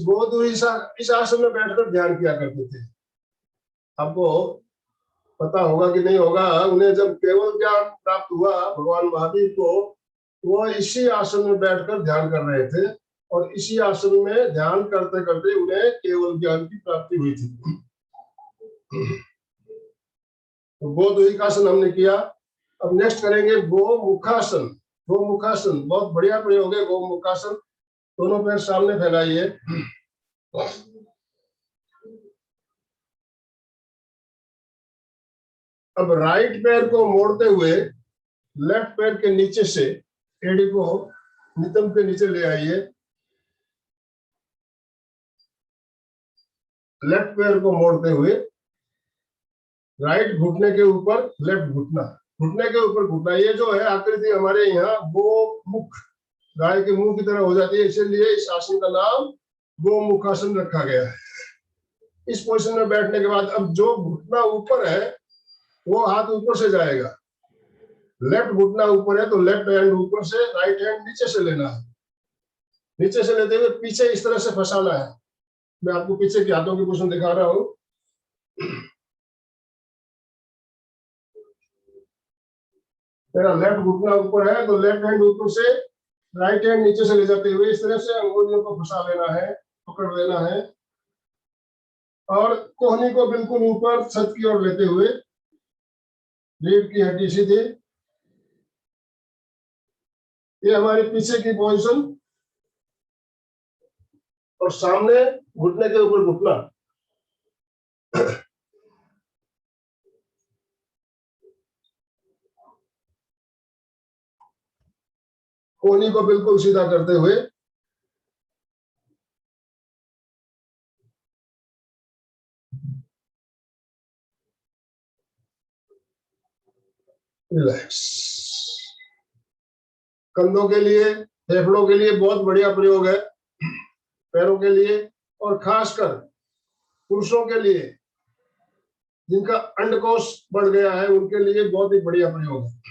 इस आसन में बैठकर ध्यान किया करते थे। आपको पता होगा कि नहीं होगा, उन्हें जब केवल ज्ञान प्राप्त हुआ भगवान महावीर को, वो इसी आसन में बैठकर ध्यान कर रहे थे और इसी आसन में ध्यान करते करते उन्हें केवल ज्ञान की प्राप्ति हुई थी। तो गोदुहिकासन हमने किया। अब नेक्स्ट करेंगे गोमुखासन। गोमुखासन बहुत बढ़िया प्रयोग है। गोमुखासन, दोनों पैर सामने फैलाइए। अब राइट पैर को मोड़ते हुए लेफ्ट पैर के नीचे से एड़ी को नितंब के नीचे ले आइए। लेफ्ट पैर को मोड़ते हुए राइट घुटने के ऊपर लेफ्ट घुटना, घुटने के ऊपर घुटना। ये जो है आकृति हमारे यहाँ गोमुख, गाय के मुंह की तरह हो जाती है, इसलिए इस आसन का नाम गोमुखासन रखा गया है। इस पोजीशन में बैठने के बाद अब जो घुटना ऊपर है वो हाथ ऊपर से जाएगा। लेफ्ट घुटना ऊपर है तो लेफ्ट हैंड ऊपर से, राइट हैंड नीचे से लेना है। नीचे से लेते हुए पीछे इस तरह से फंसाना है। मैं आपको पीछे के हाथों की पोजीशन दिखा रहा हूं। मेरा लेफ्ट घुटना ऊपर है तो लेफ्ट हैंड ऊपर से राइट हैंड नीचे से ले जाते हुए इस तरह से अंगुलियों को फंसा लेना है, पकड़ लेना है और कोहनी को बिल्कुल ऊपर छत की ओर लेते हुए रीढ़ की हड्डी सीधी। ये हमारे पीछे की पोजीशन और सामने घुटने के ऊपर घुटना। कोहनी को बिल्कुल सीधा करते हुए रिलैक्स। कंधों के लिए, फेफड़ों के लिए बहुत बढ़िया प्रयोग है, पैरों के लिए और खासकर पुरुषों के लिए जिनका अंडकोश बढ़ गया है उनके लिए बहुत ही बढ़िया प्रयोग है।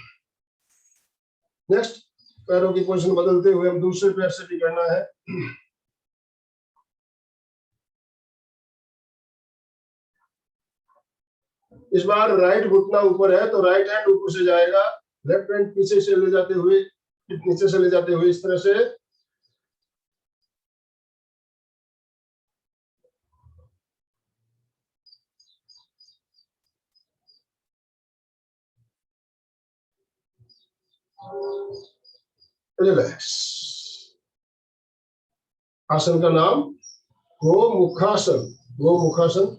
नेक्स्ट, पैरों की पोजीशन बदलते हुए हम दूसरे पैर से भी करना है। इस बार राइट घुटना ऊपर है तो राइट हैंड ऊपर से जाएगा, लेफ्ट हैंड पीछे से ले जाते हुए, नीचे से ले जाते हुए इस तरह से रिलैक्स। आसन का नाम गोमुखासन। गोमुखासन।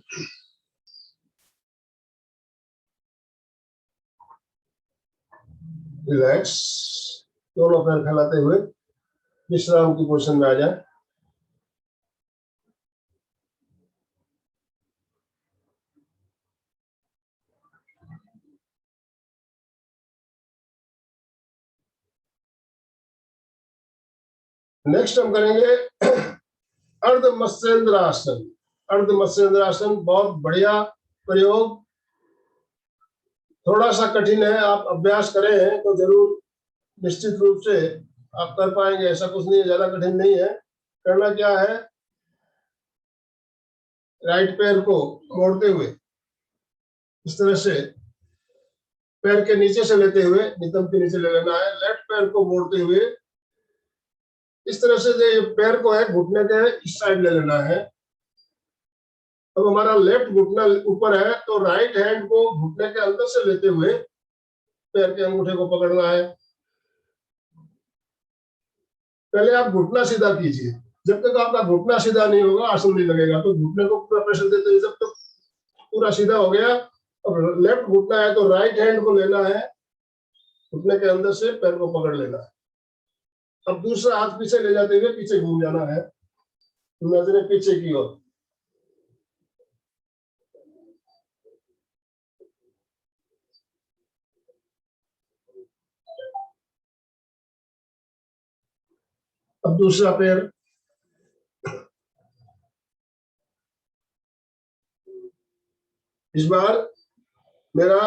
रिलैक्स। दोनों पैर फैलाते हुए विश्राम की पोजीशन में आ जाए। नेक्स्ट हम करेंगे अर्ध मत्स्येंद्र आसन। अर्ध मत्स्येंद्र आसन बहुत बढ़िया प्रयोग, थोड़ा सा कठिन है, आप अभ्यास करें हैं तो जरूर निश्चित रूप से आप कर पाएंगे, ऐसा कुछ नहीं है, ज्यादा कठिन नहीं है। करना क्या है, राइट पैर को मोड़ते हुए इस तरह से पैर के नीचे से लेते हुए नितंब के नीचे ले लेना है, लेफ्ट पैर को मोड़ते हुए इस तरह से जो पैर को है घुटने के इस साइड ले लेना है। अब हमारा लेफ्ट घुटना ऊपर है तो राइट हैंड को घुटने के अंदर से लेते हुए पैर के अंगूठे को पकड़ना है। पहले आप घुटना सीधा कीजिए, जब तक आपका घुटना सीधा नहीं होगा आसन नहीं लगेगा, तो घुटने को पूरा प्रेशर देते हुए जब तक पूरा सीधा हो गया, अब लेफ्ट घुटना है तो राइट हैंड को लेना है, घुटने के अंदर से पैर को पकड़ लेना है। अब दूसरा हाथ पीछे ले जाते हुए पीछे घूम जाना है, नजरें पीछे की ओर। अब दूसरा पैर, इस बार मेरा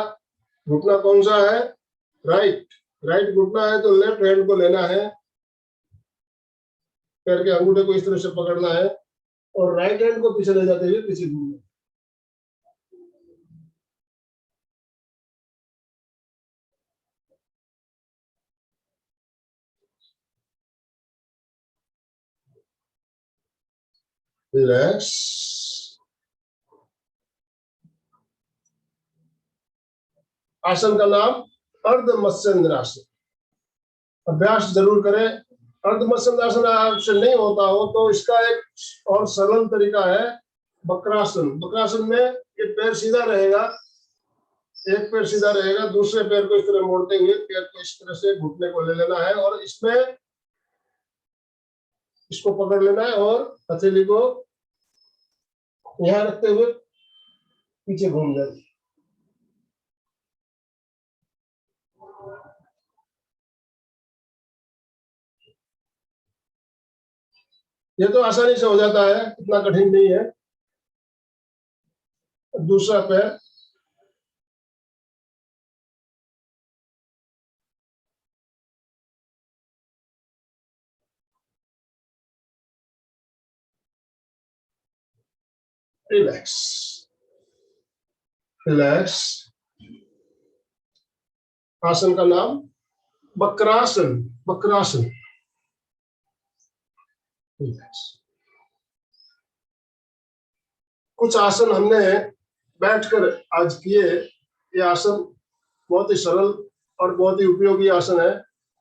घुटना कौन सा है, राइट। राइट घुटना है तो लेफ्ट हैंड को लेना है, पैर के अंगूठे को इस तरह से पकड़ना है और राइट हैंड को पीछे ले जाते हुए पीछे घूमना। रिलैक्स। आसन का नाम अर्ध मत्स्येंद्र आसन। अभ्यास जरूर करें। अर्ध मत्स्येंद्र आसन आपसे नहीं होता हो तो इसका एक और सरल तरीका है वक्रासन। वक्रासन में एक पैर सीधा रहेगा, एक पैर सीधा रहेगा, दूसरे पैर को इस तरह मोड़ते हुए पैर को इस तरह से घुटने को ले लेना है और इसमें इसको पकड़ लेना है और हथेली को यहाँ रखते हुए पीछे घूम जाए। ये तो आसानी से हो जाता है, इतना कठिन नहीं है। दूसरा पैर, रिलैक्स। रिलैक्स। आसन का नाम वक्रासन। वक्रासन। कुछ आसन हमने बैठकर आज किए। ये आसन बहुत ही सरल और बहुत ही उपयोगी आसन है।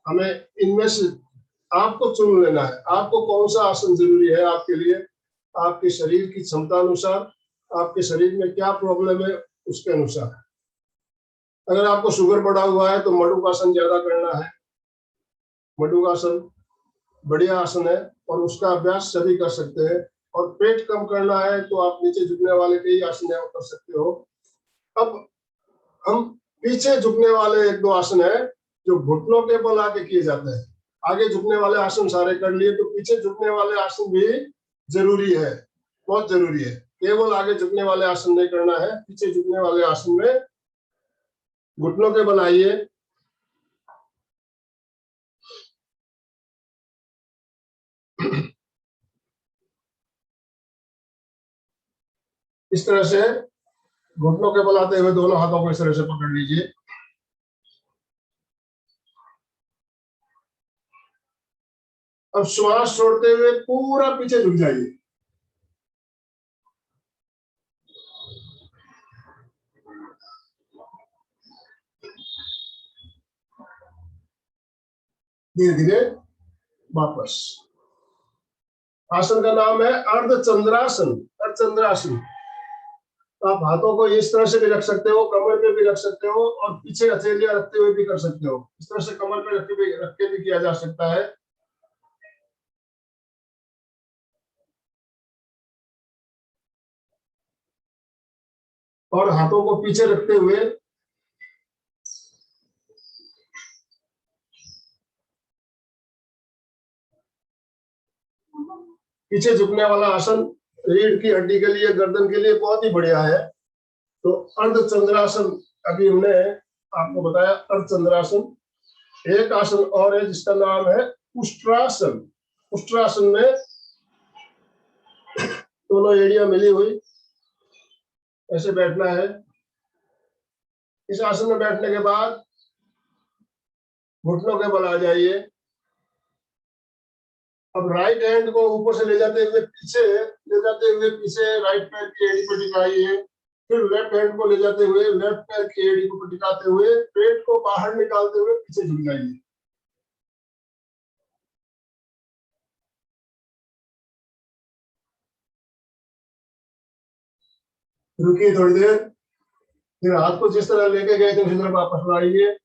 हमें इनमें से आपको चुन लेना है, आपको कौन सा आसन जरूरी है आपके लिए, आपके शरीर की क्षमता अनुसार, आपके शरीर में क्या प्रॉब्लम है उसके अनुसार। अगर आपको शुगर बढ़ा हुआ है तो मडुकासन ज्यादा करना है। मडुकासन बढ़िया आसन है और उसका अभ्यास सभी कर सकते हैं। और पेट कम करना है तो आप नीचे झुकने वाले कई आसन कर सकते हो। अब हम पीछे झुकने वाले एक दो आसन है जो घुटनों के बल आके किए जाते हैं। आगे झुकने वाले आसन सारे कर लिए, तो पीछे झुकने वाले आसन भी जरूरी है, बहुत जरूरी है। केवल आगे झुकने वाले आसन नहीं करना है, पीछे झुकने वाले आसन में घुटनों के बल आइए, इस तरह से घुटनों के बल आते हुए दोनों हाथों को इस तरह से पकड़ लीजिए। अब श्वास छोड़ते हुए पूरा पीछे झुक जाइए। धीरे धीरे वापस। आसन का नाम है अर्धचंद्रासन। अर्धचंद्रासन। आप हाथों को इस तरह से भी रख सकते हो, कमर पे भी रख सकते हो और पीछे हथेलियां रखते हुए भी कर सकते हो। इस तरह से कमर पे रख के भी किया जा सकता है। और हाथों को पीछे रखते हुए पीछे झुकने वाला आसन रीढ़ की हड्डी के लिए, गर्दन के लिए बहुत ही बढ़िया है। तो अर्धचंद्रासन अभी हमने आपको बताया। अर्धचंद्रासन। एक आसन और है जिसका नाम है उष्ट्रासन। उष्ट्रासन में दोनों एड़ियां मिली हुई ऐसे बैठना है। इस आसन में बैठने के बाद घुटनों के बल आ जाइए। अब राइट हैंड को ऊपर से ले जाते हुए पीछे राइट पैर की एड़ी पर टिकाइए। फिर लेफ्ट हैंड को ले जाते हुए लेफ्ट पैर की एड़ी को टिकाते हुए पेट को बाहर निकालते हुए पीछे झुक जाइए। रुकिए थोड़ी देर, फिर हाथ को जिस तरह लेके गए थे उसी तरह वापस लाइए।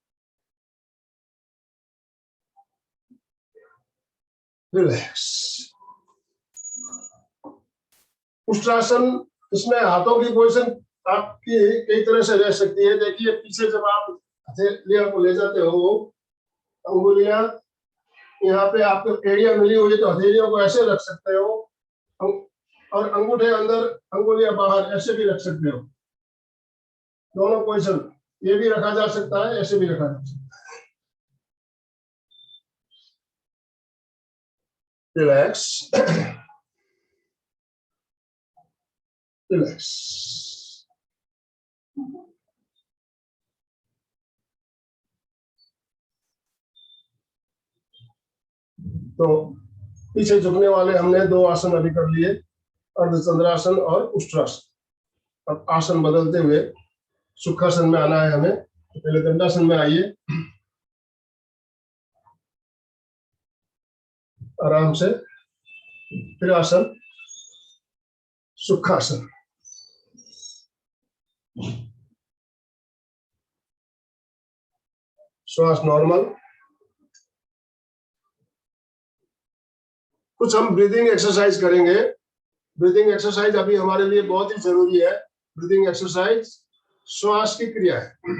रिलैक्स। उष्ट्रासन, इसमें हाथों की पोजीशन आपकी कई तरह से रह सकती है। देखिए पीछे जब आप हथेलियां को ले जाते हो, अंगुलियां यहाँ पे आपको एड़ियां मिली हुई है तो हथेलियों को ऐसे रख सकते हो और अंगूठे अंदर अंगुलियां बाहर ऐसे भी रख सकते हो। दोनों पोजीशन, ये भी रखा जा सकता है, ऐसे भी रखा जा सकता है। रिलैक्स। रिलैक्स। तो पीछे झुकने वाले हमने दो आसन अभी कर लिए, अर्धचंद्रासन और उष्ट्रासन। अब आसन बदलते हुए सुखासन में आना है हमें। तो पहले दंडासन में आइए, आराम से। फिर आसन सुखासन। श्वास नॉर्मल। कुछ हम ब्रीदिंग एक्सरसाइज करेंगे। ब्रीदिंग एक्सरसाइज अभी हमारे लिए बहुत ही जरूरी है। ब्रीदिंग एक्सरसाइज श्वास की क्रिया है।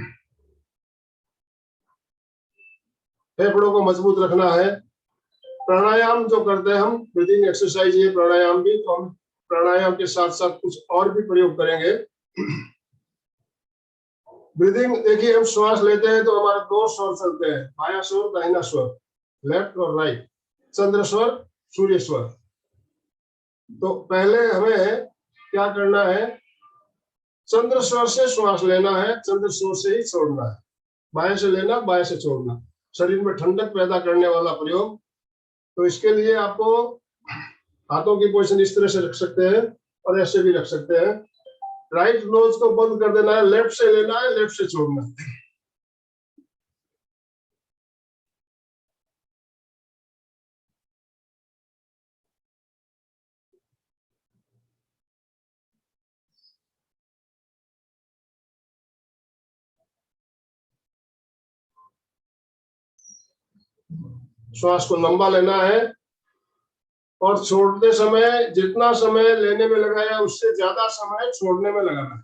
फेफड़ों को मजबूत रखना है। प्राणायाम जो करते हैं हम, ब्रीदिंग एक्सरसाइज ये प्राणायाम भी, तो हम प्राणायाम के साथ साथ कुछ और भी प्रयोग करेंगे। ब्रीदिंग देखिए, हम श्वास लेते हैं तो हमारे दो स्वर चलते हैं, बायां स्वर दाहिना स्वर, लेफ्ट और राइट, चंद्र स्वर सूर्य स्वर। तो पहले हमें क्या करना है, चंद्र स्वर से श्वास लेना है, चंद्र स्वर से ही छोड़ना है। बाएं से लेना, बाएं से छोड़ना, शरीर में ठंडक पैदा करने वाला प्रयोग। तो इसके लिए आपको हाथों की पोजीशन इस तरह से रख सकते हैं और ऐसे भी रख सकते हैं। राइट नोज को बंद कर देना है, लेफ्ट से लेना है, लेफ्ट से छोड़ना है। श्वास को लंबा लेना है और छोड़ते समय जितना समय लेने में लगाया उससे ज्यादा समय छोड़ने में लगाना है।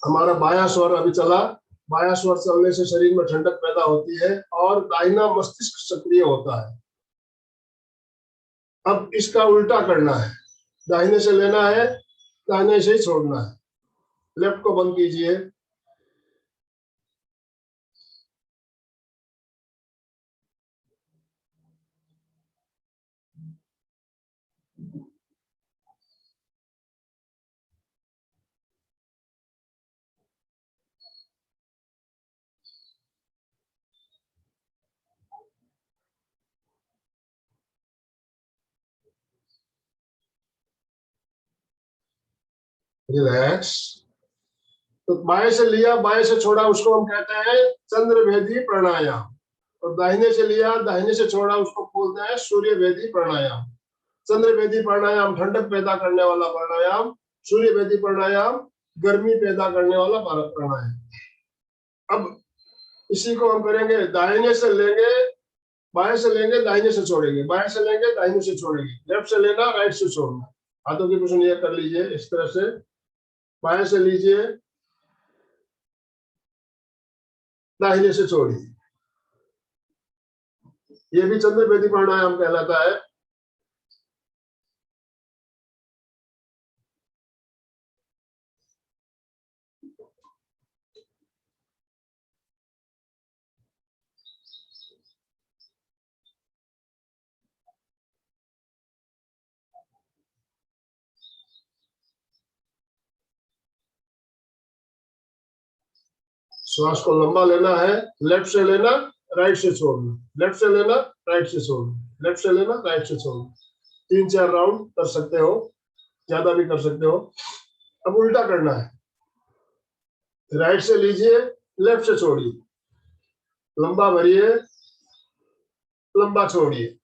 हमारा बायां स्वर अभी चला। बायां स्वर चलने से शरीर में ठंडक पैदा होती है और दाहिना मस्तिष्क सक्रिय होता है। अब इसका उल्टा करना है, दाहिने से लेना है, दाहिने से ही छोड़ना है। लेफ्ट को बंद कीजिए, रिलैक्स। तो बाएं से लिया, बाएं से छोड़ा, उसको हम कहते हैं चंद्रभेदी प्राणायाम। और दाहिने से लिया, दाहिने से छोड़ा, उसको बोलते हैं सूर्यभेदी प्राणायाम। चंद्रभेदी प्राणायाम ठंडक पैदा करने वाला प्राणायाम, सूर्यभेदी प्राणायाम गर्मी पैदा करने वाला प्राणायाम। अब इसी को हम करेंगे, दाहिने से लेंगे, बाएं से लेंगे, दाहिने से छोड़ेंगे, बाएं से लेंगे, दाहिने से छोड़ेंगे, लेफ्ट से लेना, राइट से छोड़ना। हाथों की पोजीशन ये कर लीजिए इस तरह से, बाएं से लीजिए, दाहिने से छोड़िए। ये भी चंद्रभेदी प्राणायाम कहलाता है। श्वास को लंबा लेना है, लेफ्ट से लेना, राइट से छोड़ना, लेफ्ट से लेना, राइट से छोड़ना, लेफ्ट से लेना, राइट से छोड़ना। 3-4 राउंड कर सकते हो, ज्यादा भी कर सकते हो। अब उल्टा करना है, राइट से लीजिए, लेफ्ट से छोड़िए, लंबा भरिए, लंबा छोड़िए।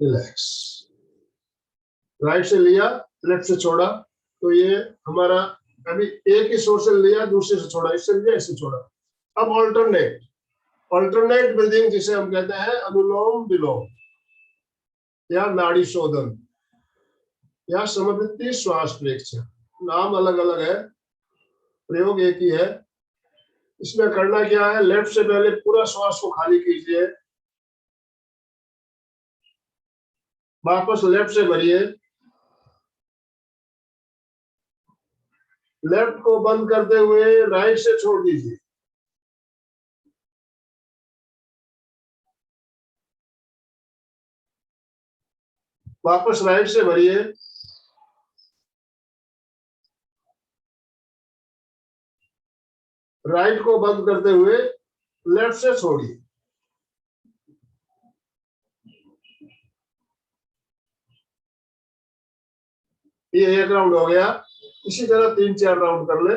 रिलैक्स। राइट से लिया, लेफ्ट से छोड़ा, तो ये हमारा अभी एक ही सोर्स से लिया, दूसरे से छोड़ा, इससे लिया, इससे छोड़ा। अब ऑल्टरनेट, ऑल्टरनेट ब्रीदिंग जिसे हम कहते हैं अनुलोम विलोम या नाड़ी शोधन या समवृत्ति श्वास प्रेक्षण, नाम अलग अलग है, प्रयोग एक ही है। इसमें करना क्या है, लेफ्ट से पहले पूरा श्वास को खाली कीजिए, वापस लेफ्ट से भरिए, लेफ्ट को बंद करते हुए राइट से छोड़ दीजिए, वापस राइट से भरिए, राइट को बंद करते हुए लेफ्ट से छोड़िए। ये एक राउंड हो गया। इसी तरह 3-4 राउंड कर ले।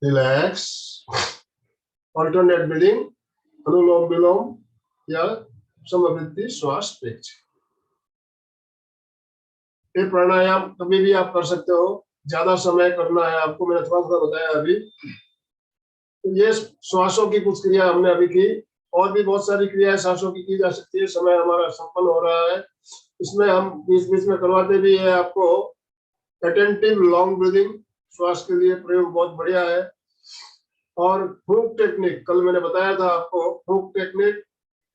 रिलैक्स, ऑल्टरनेट ब्रीदिंग, अनुलोम विलोम या समवृत्ति श्वास प्रेक्षण। ये प्राणायाम कभी भी आप कर सकते हो, ज्यादा समय करना है आपको, मैंने थोड़ा थोड़ा बताया अभी। तो ये श्वासों की कुछ क्रिया हमने अभी की, और भी बहुत सारी क्रियाएं सांसों की जा सकती है। समय हमारा संपन्न हो रहा है, इसमें हम बीच बीच में करवाते भी है आपको। अटेंटिव लॉन्ग ब्रीदिंग श्वास के लिए प्रयोग बहुत बढ़िया है। और फूंक टेक्निक, कल मैंने बताया था आपको, फूंक टेक्निक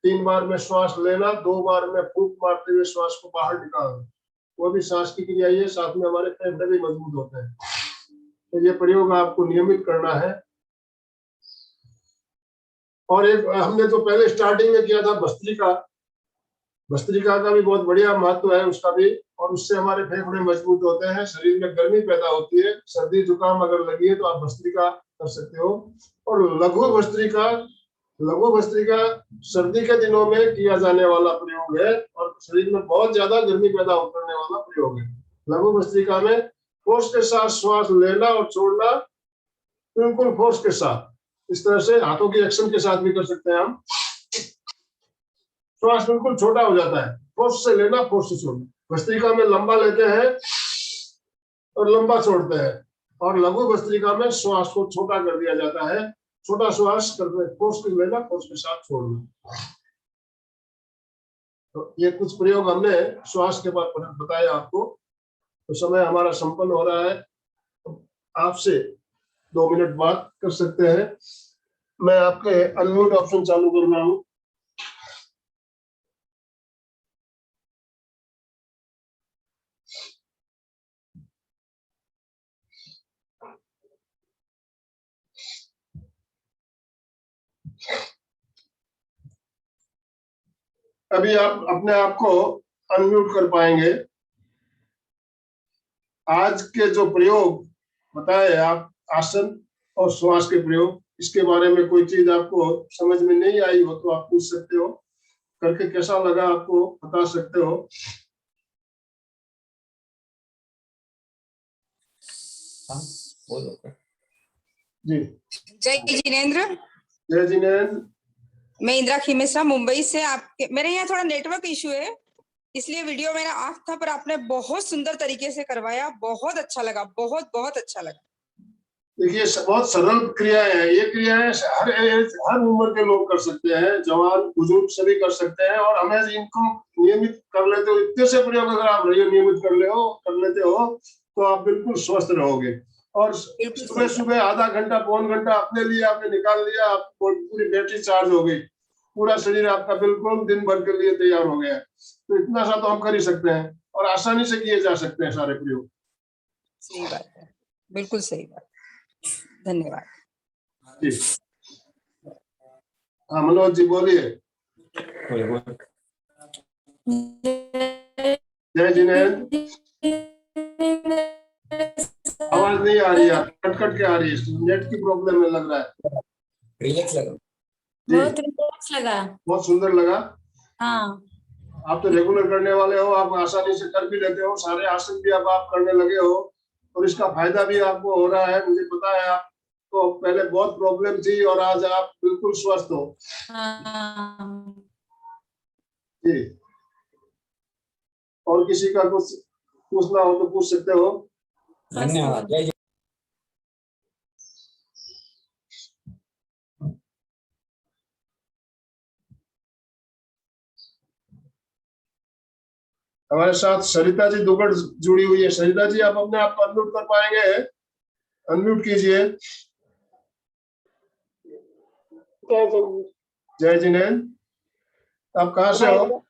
3 बार में श्वास लेना, 2 बार में फूंक मारते हुए श्वास को बाहर निकालना, वो भी सांस की क्रिया है। साथ में हमारे फेफड़े भी मजबूत होते हैं। तो ये प्रयोग आपको नियमित करना है। और एक हमने तो पहले स्टार्टिंग में किया था भस्त्रिका, भस्त्रिका का भी बहुत बढ़िया महत्व है उसका भी, और उससे हमारे फेफड़े मजबूत होते हैं, शरीर में गर्मी पैदा होती है। सर्दी जुकाम अगर लगी है तो आप भस्त्रिका कर सकते हो। और लघु भस्त्रिका, लघु भस्त्रिका सर्दी के दिनों में किया जाने वाला प्रयोग है, और शरीर में बहुत ज्यादा गर्मी पैदा करने वाला प्रयोग है। लघु भस्त्रिका में फोर्स के साथ श्वास लेना और छोड़ना, बिल्कुल फोर्स के साथ, इस तरह से हाथों के एक्शन के साथ भी कर सकते हैं हम। श्वास बिल्कुल छोटा हो जाता है, फोर्स से लेना, फोर्स से छोड़ना। भस्त्रिका में लंबा लेते हैं और लंबा छोड़ते हैं, और लघु भस्त्रिका में श्वास को छोटा कर दिया जाता है, छोटा श्वास करते, फोर्स से लेना, फोर्स के साथ छोड़ना। तो ये कुछ प्रयोग हमने श्वास के बाद बताया आपको। तो समय हमारा संपन्न हो रहा है, तो आपसे 2 मिनट बात कर सकते हैं। मैं आपके अनम्यूट ऑप्शन चालू कर रहा हूँ। अभी आप अपने आप को अनम्यूट कर पाएंगे। आज के जो प्रयोग बताए आप, आसन और श्वास के प्रयोग, इसके बारे में कोई चीज आपको समझ में नहीं आई हो तो आप पूछ सकते हो, करके कैसा लगा आपको बता सकते हो। जी, जय जिनेंद्र। जय जिनेंद्र। मैं इंदिरा खीमेश्रा मुंबई से। आपके मेरे यहाँ थोड़ा नेटवर्क इशू है, इसलिए वीडियो मेरा ऑफ था, पर आपने बहुत सुंदर तरीके से करवाया, बहुत अच्छा लगा, बहुत बहुत अच्छा लगा। देखिए बहुत सरल क्रियाएं हैं ये, क्रियाएं हर एज, हर उम्र के लोग कर सकते हैं, जवान बुजुर्ग सभी कर सकते हैं। और हमें इनको नियमित कर लेते हो, इतने से प्रयोग अगर आप नियमित कर लेते हो तो आप बिल्कुल स्वस्थ रहोगे। और सुबह सुबह आधा घंटा पौन घंटा अपने लिए आपने निकाल लिया, आप पूरी बैटरी चार्ज हो गई, पूरा शरीर आपका बिल्कुल दिन भर के लिए तैयार हो गया। तो इतना सा तो हम कर ही सकते हैं, और आसानी से किए जा सकते हैं सारे प्रयोग। सही बात है, बिल्कुल सही बात। धन्यवाद। हाँ मनोज जी बोलिए। जय जिनेंद्र। आवाज नहीं आ रही है, कट कट के आ रही है, नेट की प्रॉब्लम है लग रहा है। रिलैक्स लगा, बहुत रिलैक्स लगा, बहुत सुंदर लगा। हाँ। आप तो रेगुलर करने वाले हो, आप आसानी से कर भी लेते हो, सारे आसन भी अब आप करने लगे हो, और इसका फायदा भी आपको हो रहा है। मुझे पता है आपको पहले बहुत प्रॉब्लम थी, और आज आप बिल्कुल स्वस्थ हो। हाँ। जी, और किसी का कुछ पूछना हो तो पूछ सकते हो। धन्यवाद। जय हमारे साथ सरिता जी दुगड़ जुड़ी हुई है। सरिता जी आप अपने आप को अनम्यूट कर पाएंगे? अनम्यूट कीजिए। जय जिनेंद्र। आप कहाँ से हो?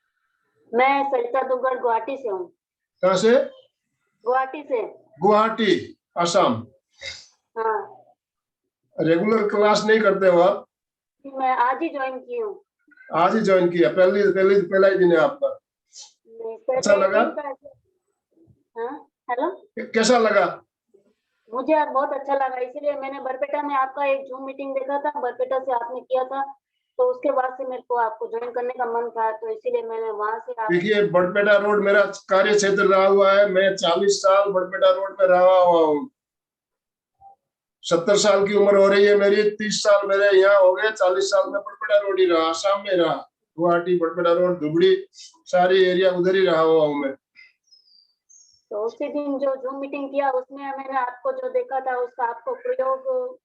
मैं सरिता दुग्गड़ गुवाहाटी से हूँ। कहाँ से? गुवाहाटी से। गुवाहाटी, असम। हाँ। रेगुलर क्लास नहीं करते हो आप? मैं आज ही ज्वाइन की हूँ। आज ही ज्वाइन किया? पहला ही दिन है आपका? अच्छा लगा? हाँ, हेलो, कैसा लगा? मुझे बहुत अच्छा लगा, इसलिए मैंने बरपेटा में आपका एक जूम मीटिंग देखा था, बरपेटा से आपने किया था, तो उसके बाद से मेरे को आपको ज्वाइन करने का मन था, तो इसीलिए मैंने वहां से। देखिए बरपेटा रोड मेरा कार्य क्षेत्र रहा हुआ है, मैं 40 साल बरपेटा रोड में रहा हुआ हूँ। 70 साल की उम्र हो रही है मेरी, 30 साल मेरे यहाँ हो गए, 40 साल में बड़बड़ा रोड ही रहा, आसाम में रहा, गुवाहाटी, बड़बड़ा रोड, धुबड़ी, सारी एरिया उधर ही रहा हुआ हूँ मैं। तो उसी दिन जो जूम मीटिंग किया उसमें मैंने आपको जो देखा था उसका आपको प्रयोग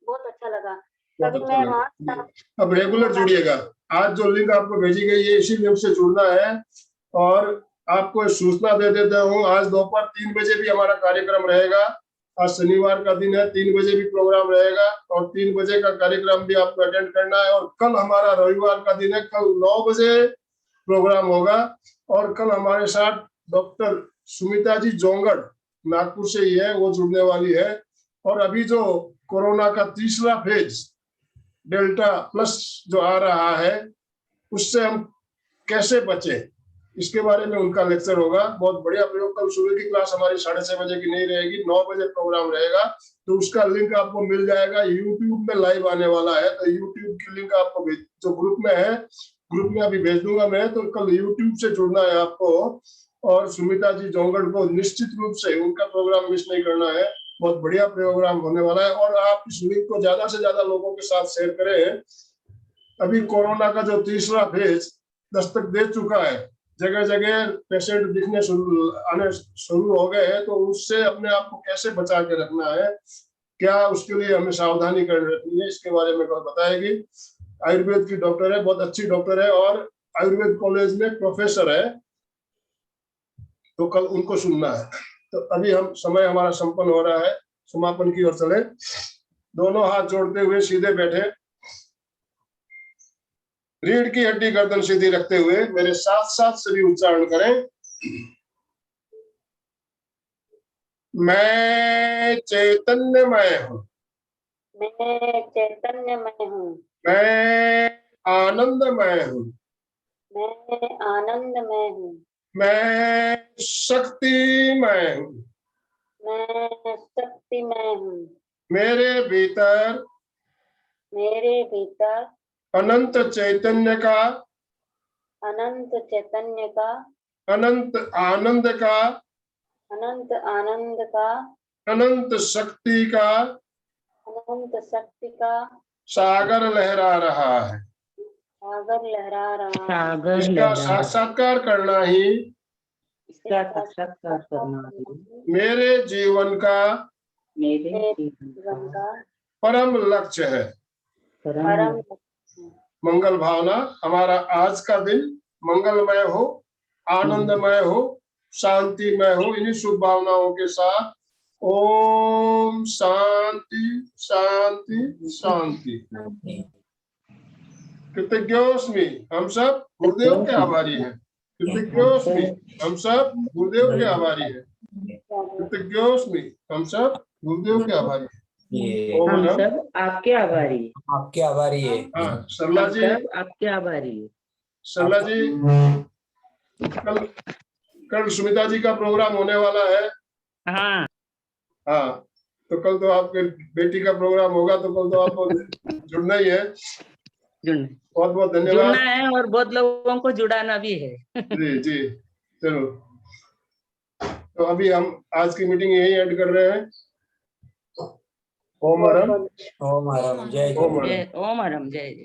बहुत अच्छा लगा। तभी मैं वहाँ अब रेगुलर जुड़िएगा। आज जो लिंक आपको भेजी गई है इसी लिंक से जुड़ना है। और आपको सूचना दे देता हूँ, आज दोपहर 3 बजे भी हमारा कार्यक्रम रहेगा। आज शनिवार का दिन है, 3 बजे भी प्रोग्राम रहेगा और 3 बजे का कार्यक्रम भी आपको अटेंड करना है। और कल हमारा रविवार का दिन है, कल 9 बजे प्रोग्राम होगा। और कल हमारे साथ डॉक्टर सुमिता जी जोंगड़, नागपुर से ही है, वो जुड़ने वाली है। और अभी जो कोरोना का तीसरा फेज डेल्टा प्लस जो आ रहा है उससे हम कैसे बचे, इसके बारे में उनका लेक्चर होगा। बहुत बढ़िया प्रयोग। कल सुबह की क्लास हमारी 6:30 बजे की नहीं रहेगी, 9 बजे प्रोग्राम रहेगा। तो उसका लिंक आपको मिल जाएगा, यूट्यूब में लाइव आने वाला है। तो यूट्यूब की लिंक आपको जो ग्रुप में है, ग्रुप में अभी भेज दूंगा मैं। तो कल यूट्यूब से जुड़ना है आपको और सुमिता जी जोंगड़ को निश्चित रूप से उनका प्रोग्राम मिस नहीं करना है। बहुत बढ़िया प्रोग्राम होने वाला है। और आप इस लिंक को ज्यादा से ज्यादा लोगों के साथ शेयर करें। अभी कोरोना का जो तीसरा फेज दस्तक दे चुका है, जगह जगह पेशेंट दिखने आने शुरू हो गए हैं। तो उससे अपने आप को कैसे बचा के रखना है, क्या उसके लिए हमें सावधानी करनी रखनी है, इसके बारे में कल बताएगी। आयुर्वेद की डॉक्टर है, बहुत अच्छी डॉक्टर है और आयुर्वेद कॉलेज में प्रोफेसर है। तो कल उनको सुनना है। तो अभी हम समय हमारा संपन्न हो रहा है, समापन की ओर चले। दोनों हाथ जोड़ते हुए सीधे बैठे, रीढ़ की हड्डी गर्दन सीधी रखते हुए मेरे साथ साथ सभी उच्चारण करें। मैं चैतन्यमय हूँ, मैं चैतन्यमय हूँ, मैं आनंदमय हूँ, मैं आनंदमय हूँ, मैं शक्तिमय हूँ, मैं शक्तिमय हूँ। मेरे भीतर मेरे भीतर अनंत चैतन्य का, अनंत चैतन्य का, अनंत आनंद का, अनंत आनंद का, अनंत शक्ति का अनंत शक्ति का सागर लहरा रहा है। सागर लहरा रहा है। इसका साक्षात्कार करना ही इसका साक्षात्कार करना मेरे जीवन का मेरे जीवन का परम लक्ष्य है। परम मंगल भावना। हमारा आज का दिन मंगलमय हो, आनंदमय हो, शांतिमय हो। इन्हीं शुभ भावनाओं के साथ ओम शांति शांति शांति। कृतज्ञोस्मि, हम सब गुरुदेव के आभारी हैं। कृतज्ञोस्मि, हम सब गुरुदेव के आभारी हैं। कृतज्ञोस्मि, हम सब गुरुदेव के आभारी हैं। ओम हम नमः। सब आपके आभारी हैं। आपके आभारी है। हाँ, सरला हम जी, सब आपके आभारी हैं। सरला जी, कल सुमिता जी का प्रोग्राम होने वाला है। हाँ, हाँ, तो कल तो आपके बेटी का प्रोग्राम होगा, तो कल तो आपको जुड़ना ही है। जुड़ना बहुत बहुत धन्यवाद। है और बहुत लोगों को जुड़ाना भी है। जी जी, चलो। तो अभी हम आज की मीटिंग यही एंड कर रहे हैं। ओम हरम, ओम हरम, जय ओम गुरु। हरम। ओम हरम, जय जय।